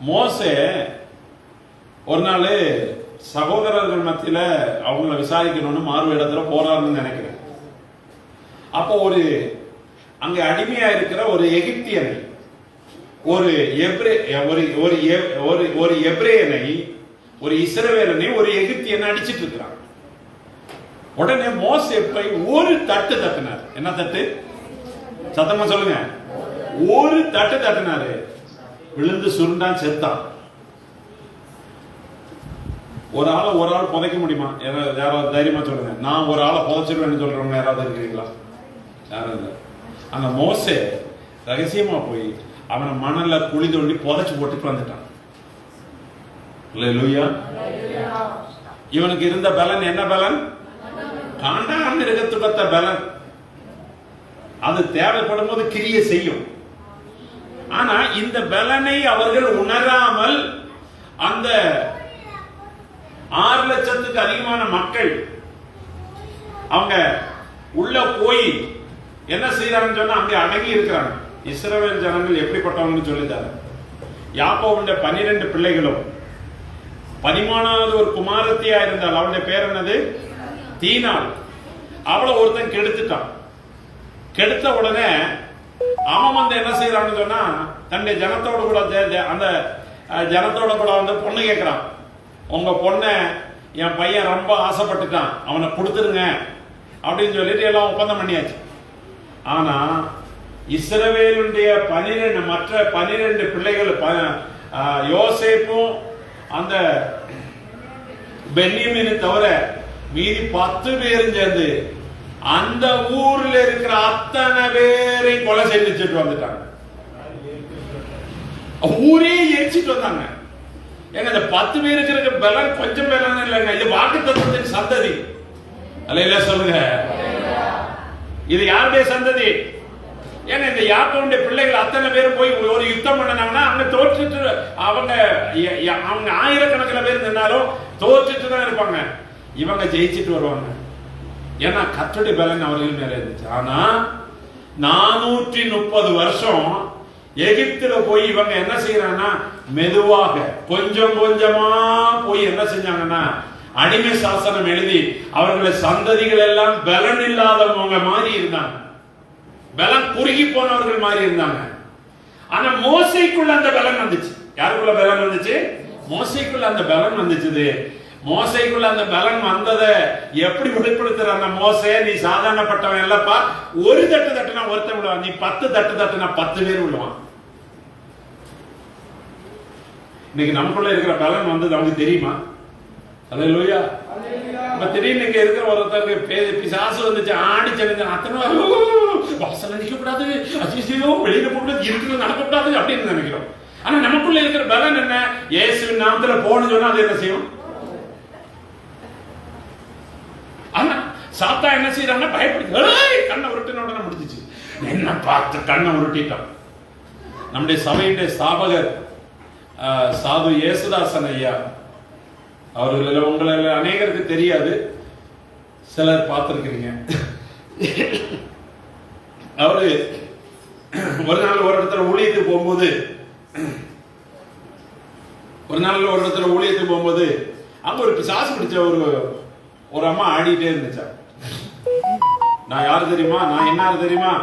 S1: மோசே ஒரு நாள் சகோதரர்கள் மத்தியில அவங்கள விசாரிக்கணும்னு மாறு இடத்துல போறாருன்னு நினைக்கிறேன். அப்போ அங்க அடிமையா இருக்கிற ஒரு எகிப்தியனை, ஒரு எபிரேயனை, ஒரு இஸ்ரவேலனை, ஒரு எகிப்தியனை அடிச்சிட்டு இருக்கிறான். உடனே மோசே போய் ஒரு தட்டு தட்டினார். என்ன தட்டு? சத்தமா சொல்லுங்க. ஒரு தட்டு தட்டினாரு. விழுந்து சுருண்டான், செத்தான். ஒரு ஆள் புதைக்க முடியுமா? யாராவது தைரியமா சொல்லுங்க. நான் ஒரு ஆளை புதைச்சிருவேன்னு சொல்றவங்க யாராவது இருக்கிறீங்களா? யாரும் இல்லை. அந்த மோசே ரகசியமா போய் அவனை மணல்ல குழி தோண்டி புதைச்சு போட்டுட்டு வந்துட்டான். அல்லேலூயா. இவனுக்கு இருந்த பலன் என்ன பலன்? காண்டாமிருகத்துக்கு பலன். அது தேவைப்படும் போது கிரியை செய்யும். ஆனா இந்த பலனை அவர்கள் உணராமல் அந்த 6 லட்சத்துக்கு அதிகமான மக்கள் அவங்க உள்ள போய் என்ன செய்யறாங்கன்னு சொன்னா அங்கே அடங்கி இருக்கிறாங்க. இஸ்ரவேல் ஜனங்கள் எப்படிப்பட்டவங்கன்னு சொல்லிட்டாரு. யாக்கோபுடைய 12 பிள்ளைகளும் 13வது ஒரு குமாரத்தியா இருந்தால், அவளுடைய பேர் என்னது? தீனாள். அவளை ஒருத்தன் கெடுத்துட்டான். கெடுத்த உடனே அவன் வந்து என்ன செய்யறான்னு சொன்னா, தன்னுடைய ஜனத்தோட கூட அந்த ஜனத்தோட கூட வந்து பொண்ணு கேட்கிறான். உங்க பொண்ணை என் பையன் ரொம்ப ஆசைப்பட்டுட்டான், அவனை கொடுத்துருங்க அப்படின்னு சொல்லிட்டு எல்லாம் ஒப்பந்தம் பண்ணியாச்சு. ஆனா இஸ்ரவேலுடைய 12 மற்ற 12 பிள்ளைகள், யோசேப்பும் அந்த பென்யமீனை தவிர மீதி 10 பேரும் சேர்ந்து அந்த ஊர்ல இருக்கிற அத்தனை பேரை கொலை செஞ்சுட்டு வந்துட்டாங்க. ஊரே எரிச்சிட்டு வந்தாங்க. ஏங்க இந்த 10 பேருக்கு இருக்கிற பலன் கொஞ்சம் பலன் இல்லைங்க. இது வாக்குத்தத்தத்தின் சந்ததி. அல்லேலூயா சொல்லுங்க. இது யாருடைய சந்ததி? ஏன்னா இந்த யாக்கோபுடைய பிள்ளைகள் அத்தனை பேரும் போய் ஒரு யுத்தம் பண்ணனாங்கன்னா அங்க தோற்றுட்டு அவங்க ஆயிரக்கணக்கில் பேர் நின்னாலும் தோற்றுட்டு தான் இருப்பாங்க. இவங்க ஜெயிச்சுட்டு வருவாங்க. ஏன்னா கர்த்தருடைய பலன் அவர்கள் மேல இருந்துச்சு. ஆனா 430 வருஷம் எகிப்துல போய் இவங்க என்ன செய்யறாங்கன்னா மெதுவாக கொஞ்சம் கொஞ்சமா போய் என்ன செஞ்சாங்கன்னா அடிமை சாசனம் எழுதி அவர்களை சந்ததிகள் எல்லாம் பலன் இல்லாதவங்க மாதிரி இருந்தாங்க. பலன் குறுகி போனவர்கள் மாதிரி இருந்தாங்க. ஆனா மோசேக்குள்ள அந்த பலன் வந்துச்சு. யாருக்குள்ள பலன் வந்துச்சு? மோசேக்குள்ள அந்த பலன் வந்துச்சு. மோசேக்குள்ள அந்த பலன் வந்ததை எப்படி வெளிப்படுத்துறாங்க? மோசே, நீ சாதாரணப்பட்டவன் இல்லப்பா. ஒரு தட்டு தட்டுனா ஒருத்தன் விடுவான், நீ 10 தட்டு தட்டுனா 10 பேர் விடுவான். இன்னைக்கு நமக்குள்ள இருக்கிற பலன் வந்து நமக்கு தெரியுமா? அல்லேலூயா. இப்ப திடீர்னு இங்க இருக்கிற ஒருத்தருக்கு பிசாசு வந்துச்சு, ஆடி செல்லுங்க, அத்தனை வாசல் அடிக்க கூடாது, அசிசியோ வெளியில போகக்கூடாது, இருக்கிறது நடக்கக்கூடாது அப்படின்னு நினைக்கிறோம். ஆனா நமக்குள்ள இருக்கிற பலன் என்ன? இயேசுவின் நாமத்துல போன்னு சொன்னா அது என்ன செய்யும்? ஆனா சாத்தா என்ன செய்யறாங்க? பயப்படுது. கண்ணை உருட்டினோட முடிஞ்சிச்சு. என்ன பார்த்து கண்ணை உருட்டிட்டோம். நம்முடைய சபையுடைய ஸ்தாபகர் சாது இயேசுதாசன் ஐயா அவர்கள் உங்களை அநேகருக்கு தெரியாது, சிலர் பார்த்திருக்கிறீங்க. அவரு ஒரு நாள் ஒரு இடத்துல ஊழியத்துக்கு போகும்போது அங்க ஒரு பிசாசு பிடிச்ச ஒரு அம்மா ஆடிட்டே இருந்துச்சா. நான் யாரு தெரியுமா, நான் என்ன தெரியுமா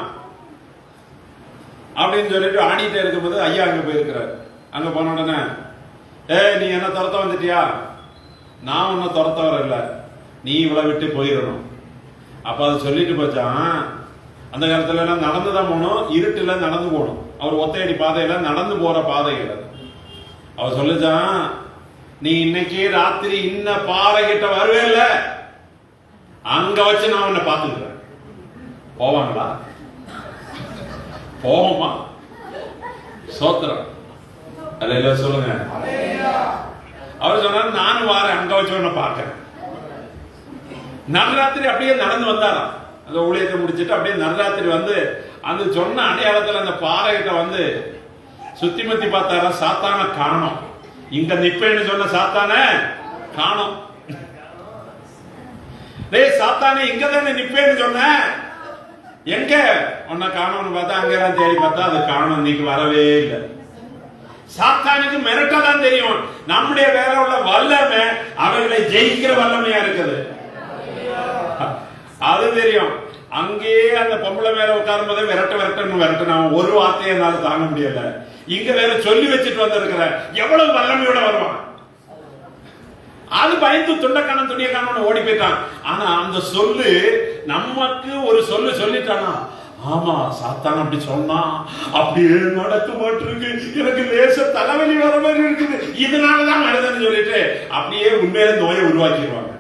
S1: அப்படின்னு சொல்லிட்டு ஆடிட்டே இருக்கும்போது ஐயா அங்க போயிருக்கிறார். அங்க போன உடனே, நீ என்ன துரத்த வந்துட்டியா? நான் ஒன்னும் துரத்த வரல, நீ இவளை விட்டு போயிடணும். அப்ப அதை சொல்லிட்டு போச்சான். அந்த காலத்துல எல்லாம் நடந்துதான் போகணும், இருட்டுல நடந்து போகணும். அவர் ஒத்தையடி பாதையில நடந்து போற பாதைகள். அவர் சொல்லுச்சான், நீ இன்னைக்கு ராத்திரி இன்ன பாறை கிட்ட வருவேல்ல, அங்க வச்சு நான் உன்னை பார்த்துக்கிறேன். போவாங்களா? போவோமா? சோத்திரம். அல்லேலூயா சொல்லுங்க. அவர் சொன்னார், நானும் வாரேன், அங்க வச்சு உன்னை பார்க்கிறேன். நடுராத்திரி அப்படியே நடந்து வந்தாராம். அந்த ஊழியத்தை முடிச்சுட்டு அப்படியே நடுராத்திரி வந்து அந்த சொன்ன அடையாளத்துல அந்த பாறை கிட்ட வந்து சுத்தி முத்தி பார்த்தாரா, சாத்தான காணோம். இங்க நிப்பேன்னு சொன்ன சாத்தான காணோம். டேய் சாத்தானே, இங்க தானே நிப்பேன்னு சொன்ன, எங்க உன்னை காணோம்னு பார்த்தா அங்கெல்லாம் தேடி பார்த்தா அது காணோம், இன்னைக்கு வரவே இல்லை. சாத்தானுக்கு மிரட்டதான் தெரியும். நம்முடைய வேற உள்ள வல்லமை அவர்களை ஜெயிக்கிற வல்லமையா இருக்குது, அது தெரியும். அங்கேயே அந்த பொம்பளை மேல உட்காரும் போதே விரட்டணும். ஒரு வார்த்தையை என்னால தாங்க முடியல. இங்க வேற சொல்லி வச்சுட்டு வந்திருக்கிற எவ்வளவு வல்லமையோட வருவான். அது பயந்து துண்டக்கான துணியக்கான ஓடி போயிட்டான். ஆனா அந்த சொல்லு நமக்கு ஒரு சொல்லிட்டானா, ஆமா சாத்தான் அப்படி சொன்னா அப்படியே நடக்க மாட்டிருக்கு, எனக்கு லேச தலைவலி வர மாதிரி இருக்குது, இதனாலதான் வருதுன்னு சொல்லிட்டு அப்படியே உண்மையில நோயை உருவாக்கிடுவாங்க.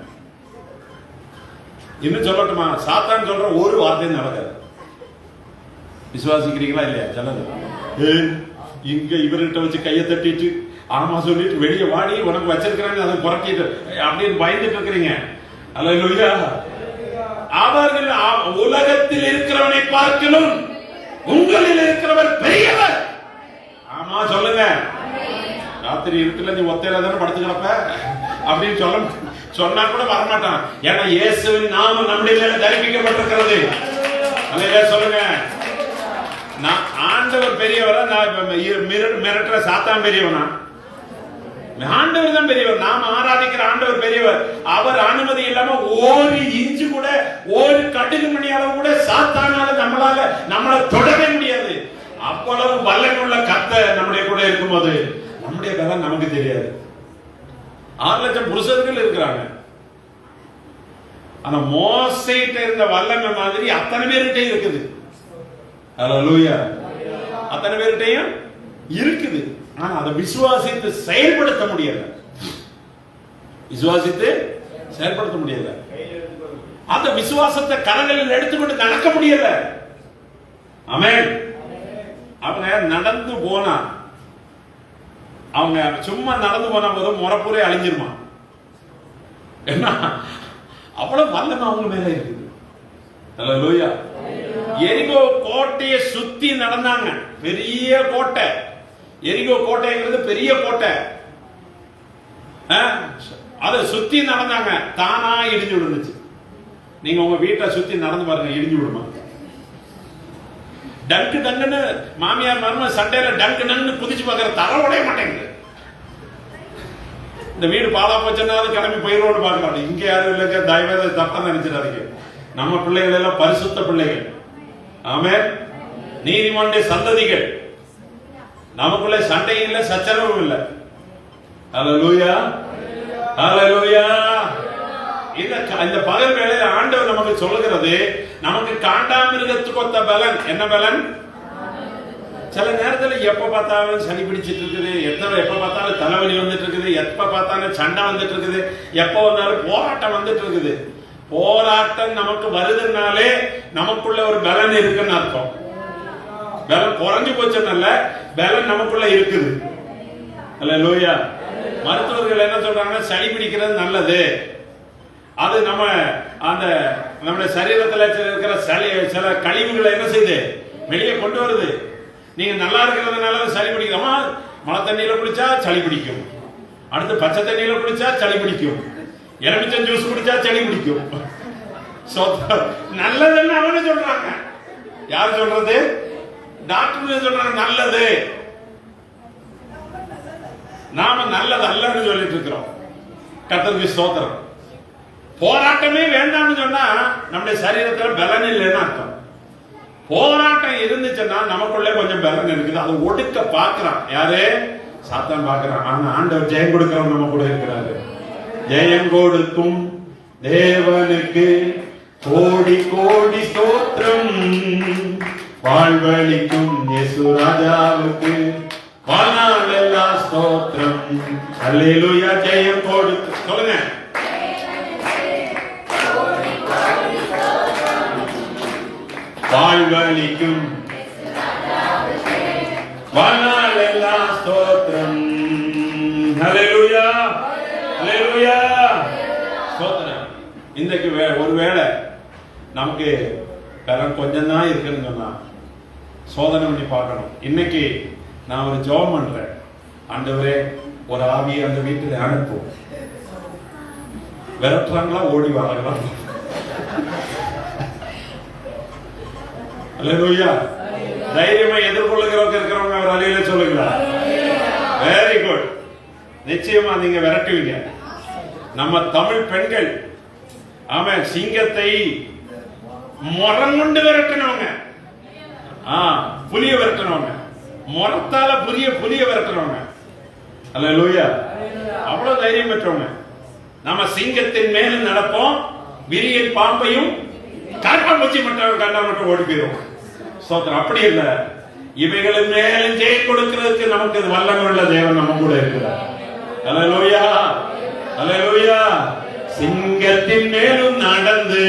S1: இன்னும் சொல்லட்டுமா, சாத்தான் சொல்ற ஒரு வார்த்தை நடக்காது. விசுவாசிக்கிறீங்களா இல்லையா? சொல்லுங்க. இங்க இவர்கிட்ட வச்சு கையை தட்டிட்டு ஆமா சொல்லிட்டு வெளியே வாடி உனக்கு வச்சிருக்கிறாங்க, அதை புரட்டிட்டு அப்படின்னு பயந்துட்டு இருக்கிறீங்க. அல்லேலூயா. அவர்கள் உலகத்தில் இருக்கிறவனை பார்க்கலும் உங்களில் இருக்கிறவர் பெரியவர். ஆமா சொல்லுங்க. ராத்திரி இருட்டுல நீ ஒத்தையில தானே படுத்து கிடப்ப அப்படின்னு சொன்னா கூட வரமாட்டான். ஏன்னா இயேசுவின் நாமம் நம்முடைய மேல தரிப்பிக்கப்பட்டிருக்கிறது. அல்லேலூயா சொல்லுங்க. நான் ஆண்டவர் பெரியவரா, நான் மிரட்டுற சாத்தான் பெரியவனா? ஆண்டவர் தான் பெரியவர். நாம ஆராதிக்கிற ஆண்டவர் பெரியவர். அவர் அனுமதி இல்லாம ஒரு இன்ச்சு கூட, ஒரு கடுகு மணி அளவு கூட சாத்தானால நம்மளை தொடவே முடியாது. அவ்வளவு வல்லமையுள்ள கர்த்தர் நம்முடைய கூட இருக்கும்போது நம்முடைய பலம் நமக்கு தெரியாது. 6 லட்சம் புருஷர்கள் இருக்கிறாங்க. ஆனா மோசேட்ட இருந்த வல்லமை மாதிரி அத்தனை பேர்கிட்ட இருக்குது. அல்லேலூயா. அத்தனை பேர்கிட்டையும் இருக்குது. ஆனா அதை விசுவாசித்து செயல்படுத்த முடியல. அந்த விசுவாசத்தை கரங்களில் எடுத்துக்கொண்டு நடக்க முடியல. ஆமென். அவங்க நடந்து போனா, அவங்க சும்மா நடந்து போன போது முறப்புரை அழிஞ்சிருமா. என்ன அவ்வளவு வல்லமை அவங்க மேல இருக்குது. அல்லேலூயா. எரிகோ கோட்டையை சுத்தி நடந்தாங்க. பெரிய கோட்டை. எரிகோ கோட்டைங்கிறது பெரிய கோட்டை. அதை சுத்தி நடந்தாங்க. தானா இடிஞ்சு விடுச்சு. நீங்க உங்க வீட்டை சுத்தி நடந்து பாருங்க, இடிஞ்சு விடுமா? டங்கு டங்குன்னு மாமியார் மரும சண்டையில டங்கு டங்குன்னு குதிச்சு பார்க்கிற தர உடைய மாட்டேங்குது. இந்த வீடு பாலா போச்சுன்னா கிளம்பி போயிரோடு பார்க்கலாம். இங்க யாரும் இல்லைங்க, தயவு தப்பா நினைச்சிடாதீங்க. நம்ம பிள்ளைகள் எல்லாம் பரிசுத்த பிள்ளைகள். ஆமென். நீதிமன்ற சந்ததிகள். நமக்குள்ள சண்டையும் இல்லை, சச்சரவும் இல்லை. அல்லேலூயா, அல்லேலூயா. இந்த பகல் வேளையில ஆண்டவர் நமக்கு சொல்லுகிறது, நமக்கு காண்டாமிருகத்துக்கு ஒத்த பலன். என்ன பலன்? சில நேரத்தில் எப்ப பார்த்தாலும் சளி பிடிச்சிட்டு இருக்குது, எப்ப பார்த்தாலும் தலைவலி வந்துட்டு இருக்குது, எப்ப பார்த்தாலும் சண்டை வந்துட்டு இருக்குது, எப்ப வந்தாலும் போராட்டம் வந்துட்டு இருக்குது. போராட்டம் நமக்கு வருதுனாலே நமக்குள்ள ஒரு பலன் இருக்குன்னு அர்த்தம். பலன் குறைஞ்சு போச்சுனால பலன் நமக்குள்ள இருக்குது. அல்லேலூயா. மருத்துவர்கள் என்ன சொல்றாங்க? சளி பிடிக்கிறது நல்லது. அது நம்ம அந்த நம்முடைய சரீரத்தில் இருக்கிற சில கழிவுகளை என்ன செய்யுது? வெளியே கொண்டு வருது. நீங்க நல்லா இருக்கிறதுனால சளி பிடிக்கிறோமா? மழை தண்ணியில குளிச்சா சளி பிடிக்கும், அடுத்து பச்சை தண்ணியில குளிச்சா சளி பிடிக்கும், எலுமிச்சம் ஜூஸ் குடிச்சா சளி பிடிக்கும். நல்லதுன்னு அவங்க சொல்றாங்க. யார் சொல்றது? டாக்டர் சொல்றாங்க நல்லது. நாம நல்லது அல்லன்னு சொல்லிட்டு இருக்கிறோம். கர்த்தருக்கு ஸ்தோத்திரம். போராட்டமே வேண்டாம்னு சொன்னா நம்முடைய சரீரத்தில் பலன் இல்லைன்னு அர்த்தம். போராட்டம் இருந்துச்சுன்னா நமக்குள்ளே கொஞ்சம் பலன் இருக்குது. அதை ஒடுக்க பாக்குறான். யாரு? சாத்தான் பாக்குறான். ஆனா ஆண்டவர் ஜெயம் கொடுக்கிறவன் நம்ம கூட இருக்கிறாரு. ஜெயம் கொடுக்கும் தேவனுக்கு கோடி கோடி ஸ்தோத்திரம். வாழ்வளிக்கும் இயேசு ராஜாவுக்கு வாழ்நாள் எல்லாம் ஸ்தோத்திரம். அல்லேலூயா. ஜெயம் கொடுத்து சொல்லுங்க. வாழ்வளிக்கும் வாழ்நாள் எல்லாம் ஸ்தோத்திரம். அல்லேலூயா, அல்லேலூயா, ஸ்தோத்திரம். இன்றைக்கு ஒருவேளை நமக்கு பலன் கொஞ்சம் தான் இருக்குன்னு சொன்னா சோதனை பண்ணி பார்க்கணும். இன்னைக்கு நான் ஒரு ஜெபம் பண்றேன். ஆண்டவரே, ஒரு ஆவியை அந்த வீட்டில் அனுப்பும். விரட்டுறாங்களா, ஓடி வராங்களா? அல்லேலூயா. தைரியமா எதிர்கொள்ளுகிறவங்க இருக்கிறவங்க அவர் அலையில சொல்லுகிறார். Very good. நிச்சயமா நீங்க விரட்டுவீங்க. நம்ம தமிழ் பெண்கள் ஆமா சிங்கத்தை முறங்கொண்டு விரட்டினவங்க, புலிய விரட்டினவங்க, முறத்தால புலிய விரட்டினவங்க. அல்லேலூயா. அவ்வளவு தைரியம் பெற்றவங்க. நம்ம சிங்கத்தின் மேலும் நடப்போம், விரியன் பாம்பையும் காட்டாம்பூச்சி மட்டும் கண்டா மட்டும் ஓடி போயிடும். ஸ்தோத்திரம். அப்படி இல்ல, இவைகளின் மேலும் ஜெயம் கொடுக்கிறதுக்கு நமக்கு வல்லமை உள்ள தேவன் நம்ம கூட இருக்கிறார். அல்லேலூயா, அல்லேலூயா. சிங்கத்தின் மேலும் நடந்து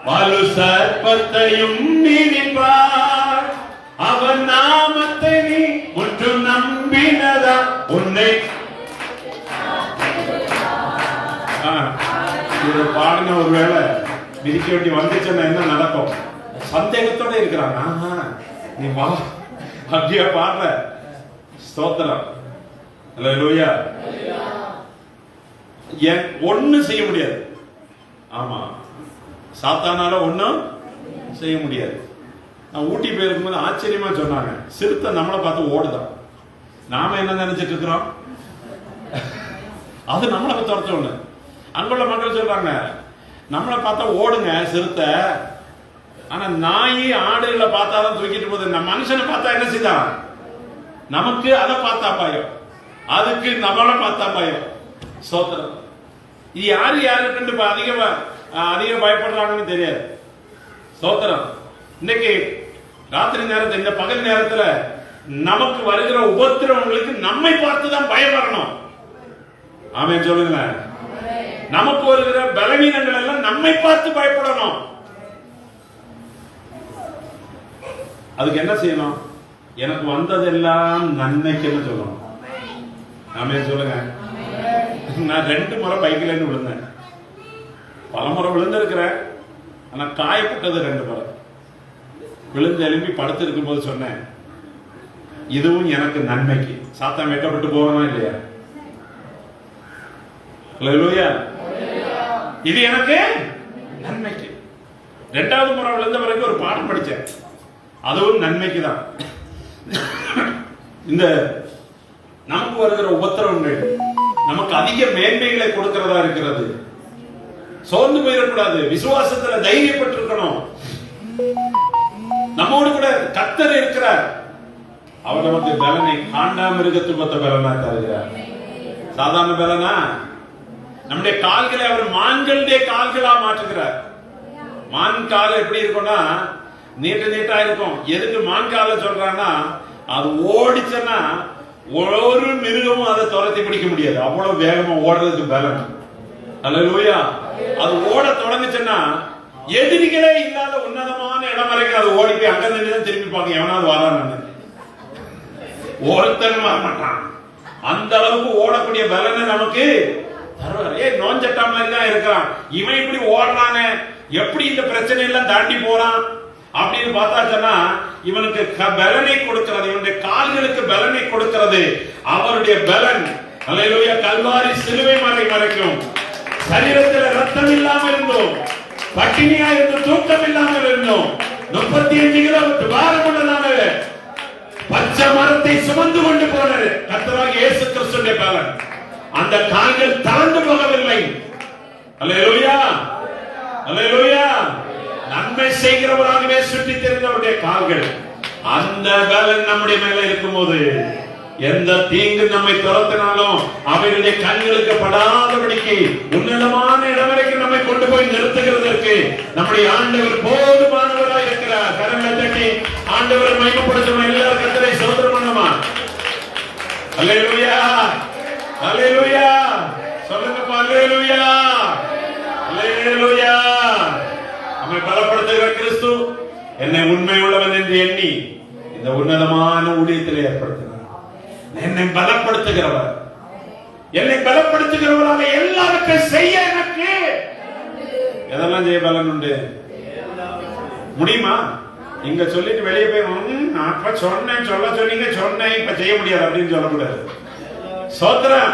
S1: வலு சர்ப்பத்தையும் மிதிப்பார். அவன் நாமத்தை நீ முற்றும் நம்பினதா உன்னை பாடின ஒரு வேளை மிதிக்க வேண்டி வந்துச்சுன்னா என்ன நடக்கும்? சந்தேகத்தோட இருக்கிறாங்க. நீ வா அப்படியே பாடுற. ஸ்தோத்திரம். அல்லேலூயா. ஒண்ணு செய்ய முடியாது. ஆமா, சாத்தானால ஒண்ணும் செய்ய முடியாது. நான் ஊட்டி போயிருக்கும் போது ஆச்சரியமா சொன்னாங்க, சிறுத்தை நம்மளை பார்த்து ஓடுதான். நாம என்ன நினைச்சிட்டு இருக்கிறோம்? அது நம்மளை துரத்தோன்னு. அங்குள்ள மக்கள் சொல்றாங்க, நம்மளை பார்த்தா ஓடுங்க சிறுத்தை, ஆனா நாய் ஆடுகளை பார்த்தாதான் தூக்கிட்டு போகுது. நம்ம மனுஷனை பார்த்தா என்ன செய்தான்? நமக்கு அதை பார்த்தா பயம், அதுக்கு நம்மளை பார்த்தா பயம். ஸ்தோத்திரம். இது யாருக்கு அதிக பயப்படுறாங்கன்னு தெரியாது. ஸ்தோத்திரம். இன்னைக்கு ராத்திரி நேரத்தில், இந்த பகல் நேரத்தில் நமக்கு வருகிற உபத்திரவங்களுக்கு நம்மை பார்த்துதான் பயம் வரணும். ஆமென் சொல்லுங்களேன். நமக்கு வருகிற பலவீனங்கள் எல்லாம் நம்மை பார்த்து பயப்படணும். அதுக்கு என்ன செய்யணும்? எனக்கு வந்ததெல்லாம் நன்மைக்குன்னு சொல்லணும். ஆமென் சொல்லுங்க. நான் 2 முறை பைக்கில் விழுந்தேன். பல முறை விழுந்திருக்கிறேன். ஆனா காயப்பட்டது 2 முறை. விழுந்து எழுப்பி படுத்து இருக்கும் போது சொன்னேன், இதுவும் எனக்கு நன்மைக்கு. சாத்தான் வெட்கப்பட்டு போகணும் இல்லையா? அல்லேலூயா. இது எனக்கு நன்மைக்கு. 2வது முறை விழுந்த பிறகு ஒரு பாடம் படிச்சேன், அதுவும் நன்மைக்கு தான். இந்த நமக்கு வருகிற உபத்திரவங்கள் நமக்கு அதிக மேன்மைகளை கொடுக்கிறதா இருக்கிறது. சோர்ந்து போயிடக்கூடாது. விசுவாசத்துல தைரியப்பட்டிருக்கணும். நம்மோடு கூட கர்த்தர் இருக்கிறார். அவர் நமக்கு பலனை காண்டாமிருகத்துக்கு ஒத்த பலனா தருகிறார். சாதாரண பலனா? நம்முடைய கால்களை அவர் மான்களுடைய கால்களா மாற்றுகிறார். மான் கால் எப்படி இருக்கும்னா நீட்டா இருக்கும். எதுக்கு மான் கால சொல்றான்னா, அது ஓடிச்சுன்னா ஒரு மிருகமும் அதை துரத்தி பிடிக்க முடியாது. அவ்வளவு வேகமா ஓடுறதுக்கு பலன். அல்லேலூயா. அது ஓட தொடங்குச்சுன்னா எதிரிகளே இல்லாத உன்னதமான இடம் வரைக்கும் அது ஓடி போய் அங்க நின்று திரும்பி பார்க்க எவனாவது வரான்னு ஒருத்தன் வர மாட்டான். அந்த அளவுக்கு ஓடக்கூடிய பலனை நமக்கு தருவார். நோஞ்சட்டா மாதிரி தான் இருக்கிறான். இவன் இப்படி ஓடுறானே, எப்படி இந்த பிரச்சனை எல்லாம் தாண்டி போறான் அப்படின்னு பார்த்தாச்சுன்னா, இவனுக்கு பலனை கொடுக்கிறது, இவனுடைய கால்களுக்கு பலனை கொடுக்கிறது அவருடைய பலன். அல்லேலூயா. கல்வாரி சிலுவை மறைக்கும். சரீரத்தில் ரத்தம் இல்லாமல் இருந்தோம், பட்டினியா இருந்து தூக்கம் இல்லாமல் இருந்தோம், 35 கிலோ பாரம் உள்ளதான பச்சை மரத்தை சுமந்து கொண்டு போனது கர்த்தராகிய இயேசு கிறிஸ்துவின் பலன். அந்த கால்கள் தாழ்ந்து போகவில்லை. அல்லேலூயா. அல்லேலூயா. நன்மை செய்கிறவராகவே சுற்றி தெரிந்தவருடைய கால்கள். அந்த பலன் நம்முடைய மேல இருக்கும்போது எந்த தீங்கு நம்மை துரத்தினாலும் அவைகளுடைய கண்களுக்கு படாதபடிக்கு உன்னதமான இடம் வரைக்கும் நம்மை கொண்டு போய் நிறுத்துகிறதற்கு நம்முடைய ஆண்டவர் போதுமானவராக இருக்கிறார். கரங்களை தட்டி ஆண்டவரை மகிமைப்படுத்தணும். எல்லாரும் கர்த்தரை ஸ்தோத்திரம் பண்ணுமா? அல்லேலூயா. அல்லேலூயா. சொல்லுங்கப்பா அல்லேலூயா. அல்லேலூயா. நம்மை பலப்படுத்துகிற கிறிஸ்து என்னை உண்மை உள்ளவன் என்று எண்ணி இந்த உன்னதமான ஊழியத்தில் ஏற்படுத்தினார். என்னை பலப்படுத்துகிறவர், என்னை பலப்படுத்துகிறவராக எல்லாருக்கும் செய்ய எனக்கு எதெல்லாம் செய்ய பலன் உண்டு. முடியுமா? இங்க சொல்லிட்டு வெளியே போய் அப்ப சொன்னேன், சொல்ல சொன்னீங்க, சொன்னேன், இப்ப செய்ய முடியாது அப்படின்னு சொல்லக்கூடாது. சோத்திரம்.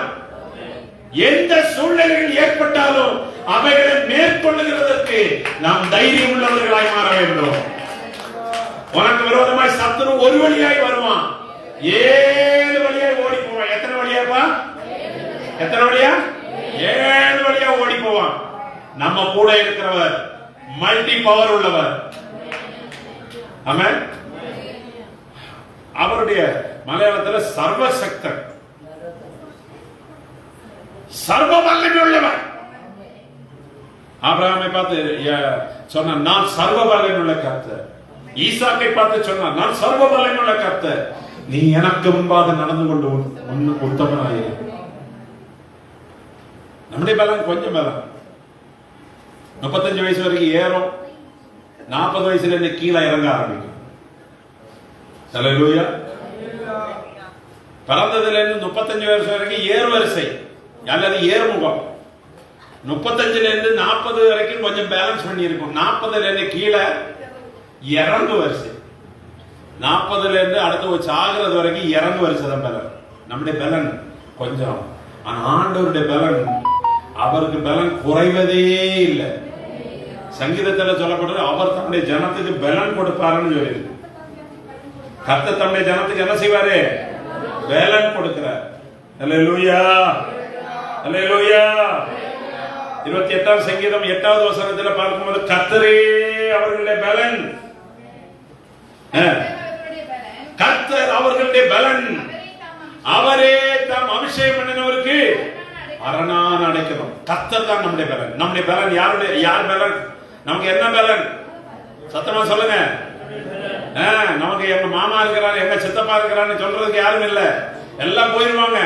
S1: எந்த சூழ்நிலைகள் ஏற்பட்டாலும் அவைகளை மேற்கொள்ளுகிறதற்கு நாம் தைரியம் உள்ளவர்களாய் மாற வேண்டும். உனக்கு விரோதமாய் சத்துரு ஒரு வழியாய் வருவான், 7 வழியாய் ஓடி போவான். எத்தனை வழியாப்பா? எத்தனை வழியா? 7 வழியா ஓடி போவான். நம்ம கூட இருக்கிறவர் மல்டி பவர் உள்ளவர். ஆமென். அவருடைய மலையாளத்தில் சர்வசக்தன், சர்வ வல்லமை உள்ளவர். ஆபிரகாமை பார்த்து சொன்னார், நான் சர்வ வல்லமை உள்ள கர்த்தர். ஈசாக்கை பார்த்து சொன்னார், நான் சர்வ வல்லமை உள்ள கர்த்தர். நீ எனக்கு முன்பாக நடந்து கொண்டு உத்தமனாயே. நம்முடைய பலன் கொஞ்சம் பலன். 35 வயசு வரைக்கும் ஏறும், 40 வயசுல இருந்து கீழே இறங்க ஆரம்பிக்கும். அல்லேலூயா. பிறந்ததுல இருந்து 35 வருஷம் வரைக்கும் ஏறு வரிசை அல்லது ஏறுமுகம். 35 இருந்து 40 வரைக்கும் கொஞ்சம் பேலன்ஸ் பண்ணி இருக்கும். 40 இருந்து கீழே இறங்கு வரிசை. 40 இருந்து அடுத்து சாகிறது வரைக்கும் இறங்கு வரிசை தான் பலன். நம்முடைய பலன் கொஞ்சம். ஆனா ஆண்டவருடைய பலன், அவருக்கு பலன் குறைவதே இல்லை. சங்கீதத்தில் சொல்லப்படுறது, அவர் தம்முடைய ஜனத்துக்கு பலன் கொடுப்பாருன்னு சொல்லியிருக்கு. கர்த்தர் தம்முடைய ஜனத்துக்கு என்ன செய்வாரு? பலன் கொடுக்கிறார். அல்லேலூயா. அல்லேலூயா. 28ஆம் சங்கீதம் 8வது வசனத்தில் பார்க்கும்போது, கர்த்தரே அவர்களுடைய பலன், கர்த்தர் அவர்களுடைய பலன், அவரே தாம் அபிஷேகம் பண்ணினவருக்கு அரணான அடைக்கலம். கர்த்தர் தான் நம்முடைய பலன். நம்முடைய பலன் யாருடைய? யார் பலன்? நமக்கு என்ன பலன்? சத்தமா சொல்லுங்க. நமக்கு எங்க மாமா இருக்கிறாரு, எங்க சித்தப்பா இருக்கிறான்னு சொல்றதுக்கு யாரும் இல்ல. எல்லாம் போயிருவாங்க.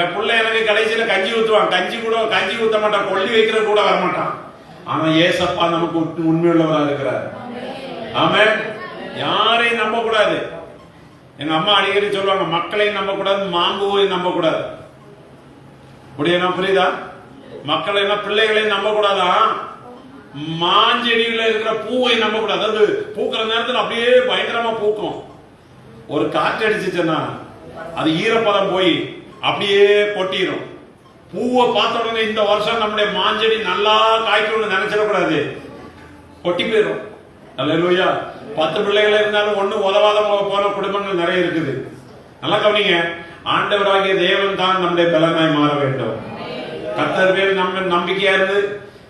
S1: என் பிள்ளை எனக்கு கடைசியில கஞ்சி ஊத்துவான், கஞ்சி ஊத்த மாட்டான், கொள்ளி வைக்கிறது கூட வரமாட்டான். ஆனா ஏசப்பா நமக்கு உண்மையுள்ளவராக இருக்கிறார். ஆமென். யாரையும் நம்ப கூடாது. எங்க அம்மா அடிக்கடி சொல்லுவாங்க, மக்களையும் நம்ப கூடாது, மாங்குவையும் நம்ப கூடாது. அப்படியே புரியுதா? மக்களை பிள்ளைகளையும் நம்ப கூடாதா, மாஞ்செடியில இருக்கிற பூவை நம்ப கூடாது. அதாவது பூக்கிற நேரத்தில் அப்படியே பயங்கரமா பூக்கும். ஒரு காற்று அடிச்சுச்சுன்னா அது ஈரப்பதம் போய் அப்படியே கொட்டிடும். பூவை பார்த்த உடனே இந்த வருஷம் நம்முடைய மாஞ்செடி நல்லா காய்க்கணும்னு நினைச்சிடக்கூடாது, கொட்டி போயிடும். அல்லேலூயா. 10 பிள்ளைகள் இருந்தாலும் ஒண்ணு உதவாத போன குடும்பங்கள் நிறைய இருக்குது. நல்லா கவனிங்க. ஆண்டவராகிய தேவன் தான் நம்முடைய பலனாய் மாற வேண்டும். கர்த்தர் மேல் நம்ம நம்பிக்கையா இருந்து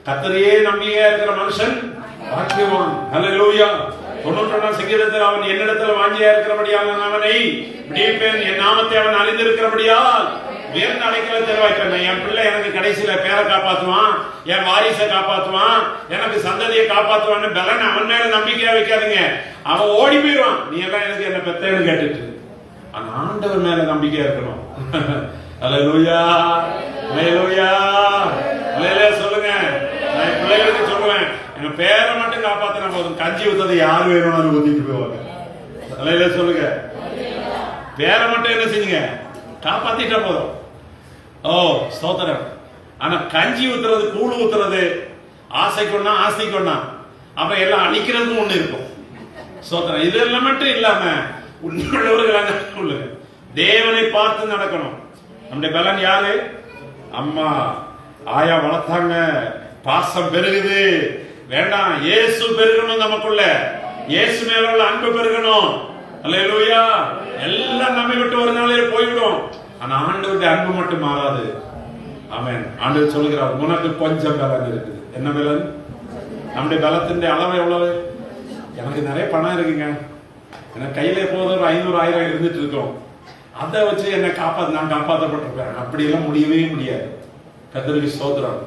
S1: கர்த்தரையே நம்பிக்கையா இருக்கிற மனுஷன் பாக்கியவான். அல்லேலூயா. 91 சங்கீதத்தில் அவன் என்னிடத்தில் வாஞ்சியா இருக்கிறபடியால் நான் அவனை விடுவிப்பேன், என் நாமத்தை அவன் அறிந்திருக்கிறபடியால் உயர்ந்த அடைக்கலத்தில் வைப்பேன். என் பிள்ளை எனக்கு கடைசியில பேரை காப்பாற்றுவான், என் வாரிசை காப்பாற்றுவான், எனக்கு சந்ததியை காப்பாற்றுவான்னு பலன் அவன் மேல நம்பிக்கையா வைக்காதீங்க. அவன் ஓடி போயிடுவான். நீ எல்லாம் எனக்கு என்ன பெத்தேன்னு கேட்டுட்டு. ஆனா ஆண்டவர் மேல நம்பிக்கையா இருக்கணும். அல்லேலூயா, அல்லேலூயா, அல்லேலூயா சொல்லுங்க. நான் என் பிள்ளைகளுக்கு சொல்லுவேன், எங்க பேரை மட்டும் காப்பாத்தினா போதும், கஞ்சி ஊத்ததை யாரு வேணும்னு ஊத்திட்டு போவாங்க. அல்லேலூயா சொல்லுங்க. பேரை மட்டும் என்ன செஞ்சீங்க, காப்பாத்திட்டா போதும். ஓ ஸ்தோத்திரம். ஆனா கஞ்சி ஊத்துறது, கூழ் ஊத்துறது, ஆசைக்கொன்னா ஆசைக்கொன்னா, அப்புறம் எல்லாம் அழிக்கிறதும் ஒண்ணு இருக்கும். ஸ்தோத்திரம். இதெல்லாம் மட்டும் இல்லாம உண்மையுள்ளவர்கள் தேவனை பார்த்து நடக்கணும். நம்முடைய பலன் யாரு? அம்மா ஆயா வளர்த்தாங்க, பாசம் பெருகுது. வேண்டாம், இயேசு பெருகணும் நமக்குள்ள, இயேசு மேல உள்ள அன்பு பெருகணும். அல்லேலூயா. எல்லாம் நம்மை விட்டு ஒரு நாளில் போய்விடும். ஆனா ஆண்டவருடைய அன்பு மட்டும் மாறாது. ஆமென். ஆண்டவர் சொல்கிறார், உனக்கு கொஞ்சம் பலன் இருக்குது. என்ன பலன்? நம்முடைய பலத்தின் அளவு எவ்வளவு? எனக்கு நிறைய பணம் இருக்குங்க, எனக்கு கையில எப்போதும் ஒரு 500 1000 இருந்துட்டு இருக்கோம், அதை வச்சு என்னை நான் காப்பாற்றப்பட்டிருப்பேன். அப்படி எல்லாம் முடியவே முடியாது. கர்த்தருக்கு ஸ்தோத்திரம்.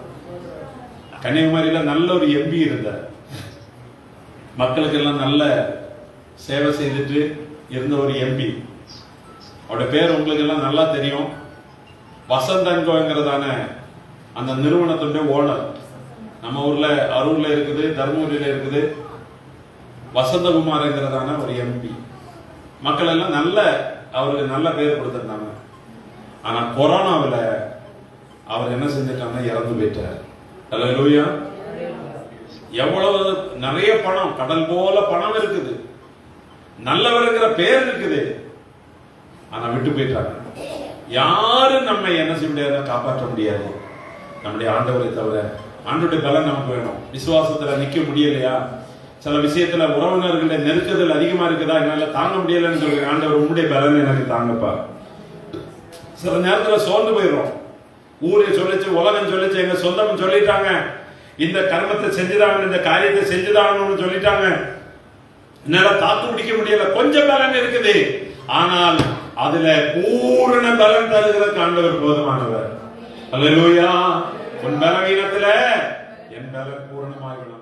S1: கன்னியாகுமரியில நல்ல ஒரு எம்பி இருந்தார். மக்களுக்கு எல்லாம் நல்ல சேவை செய்துட்டு இருந்த ஒரு எம்பி. அவருடைய பேர் உங்களுக்கு எல்லாம் நல்லா தெரியும். வசந்தன்கோங்கிறதான அந்த நிறுவனத்துடைய ஓனர். நம்ம ஊர்ல அரூர்ல இருக்குது, தர்மபுரியில இருக்குது. வசந்தகுமார்ங்கிறதான ஒரு எம்பி. மக்கள் எல்லாம் அவருக்கு நல்ல பேர் கொடுத்திருந்தாங்க. ஆனா கொரோனாவில் அவர் என்ன செஞ்சிட்டாங்க, இறந்து போயிட்டார். அல்லேலூயா. எவ்வளவு நிறைய பணம், கடல் போல பணம் இருக்குது, நல்லவருங்கிற பேர் இருக்குது, ஆனா விட்டு போயிட்டாங்க. யாரும் நம்ம என்ன செய்ய முடியாது, காப்பாற்ற முடியாது, நம்முடைய ஆண்டவரை தவிர. ஆண்டவருடைய பலன் நமக்கு வேணும். விசுவாசத்துல நிக்க முடியலையா, சில விஷயத்துல உறவினர்களுடைய நெருக்கத்தில் அதிகமா இருக்குதா, என்னால தாங்க முடியலன்னு சொல்றேன், ஆண்டவர் உங்களுடைய பலன் எனக்கு தாங்கப்பா. சில நேரத்துல சோர்ந்து போயிடும். ஊரை சொல்லிச்சு, உலகம் சொல்லிச்சு, எங்க சொந்தம் சொல்லிட்டாங்க, இந்த கர்மத்தை செஞ்சுதாங்க, இந்த காரியத்தை செஞ்சுதாங்கன்னு சொல்லிட்டாங்க, என்னால தாக்கு பிடிக்க முடியல. கொஞ்சம் பலன் இருக்குது, ஆனால் அதுல பூரண பலன் தருகிற ஆண்டவர் போதுமானவர். அல்லேலூயா. உன் பலவீனத்துல என் பலன் பூரணமாகணும்.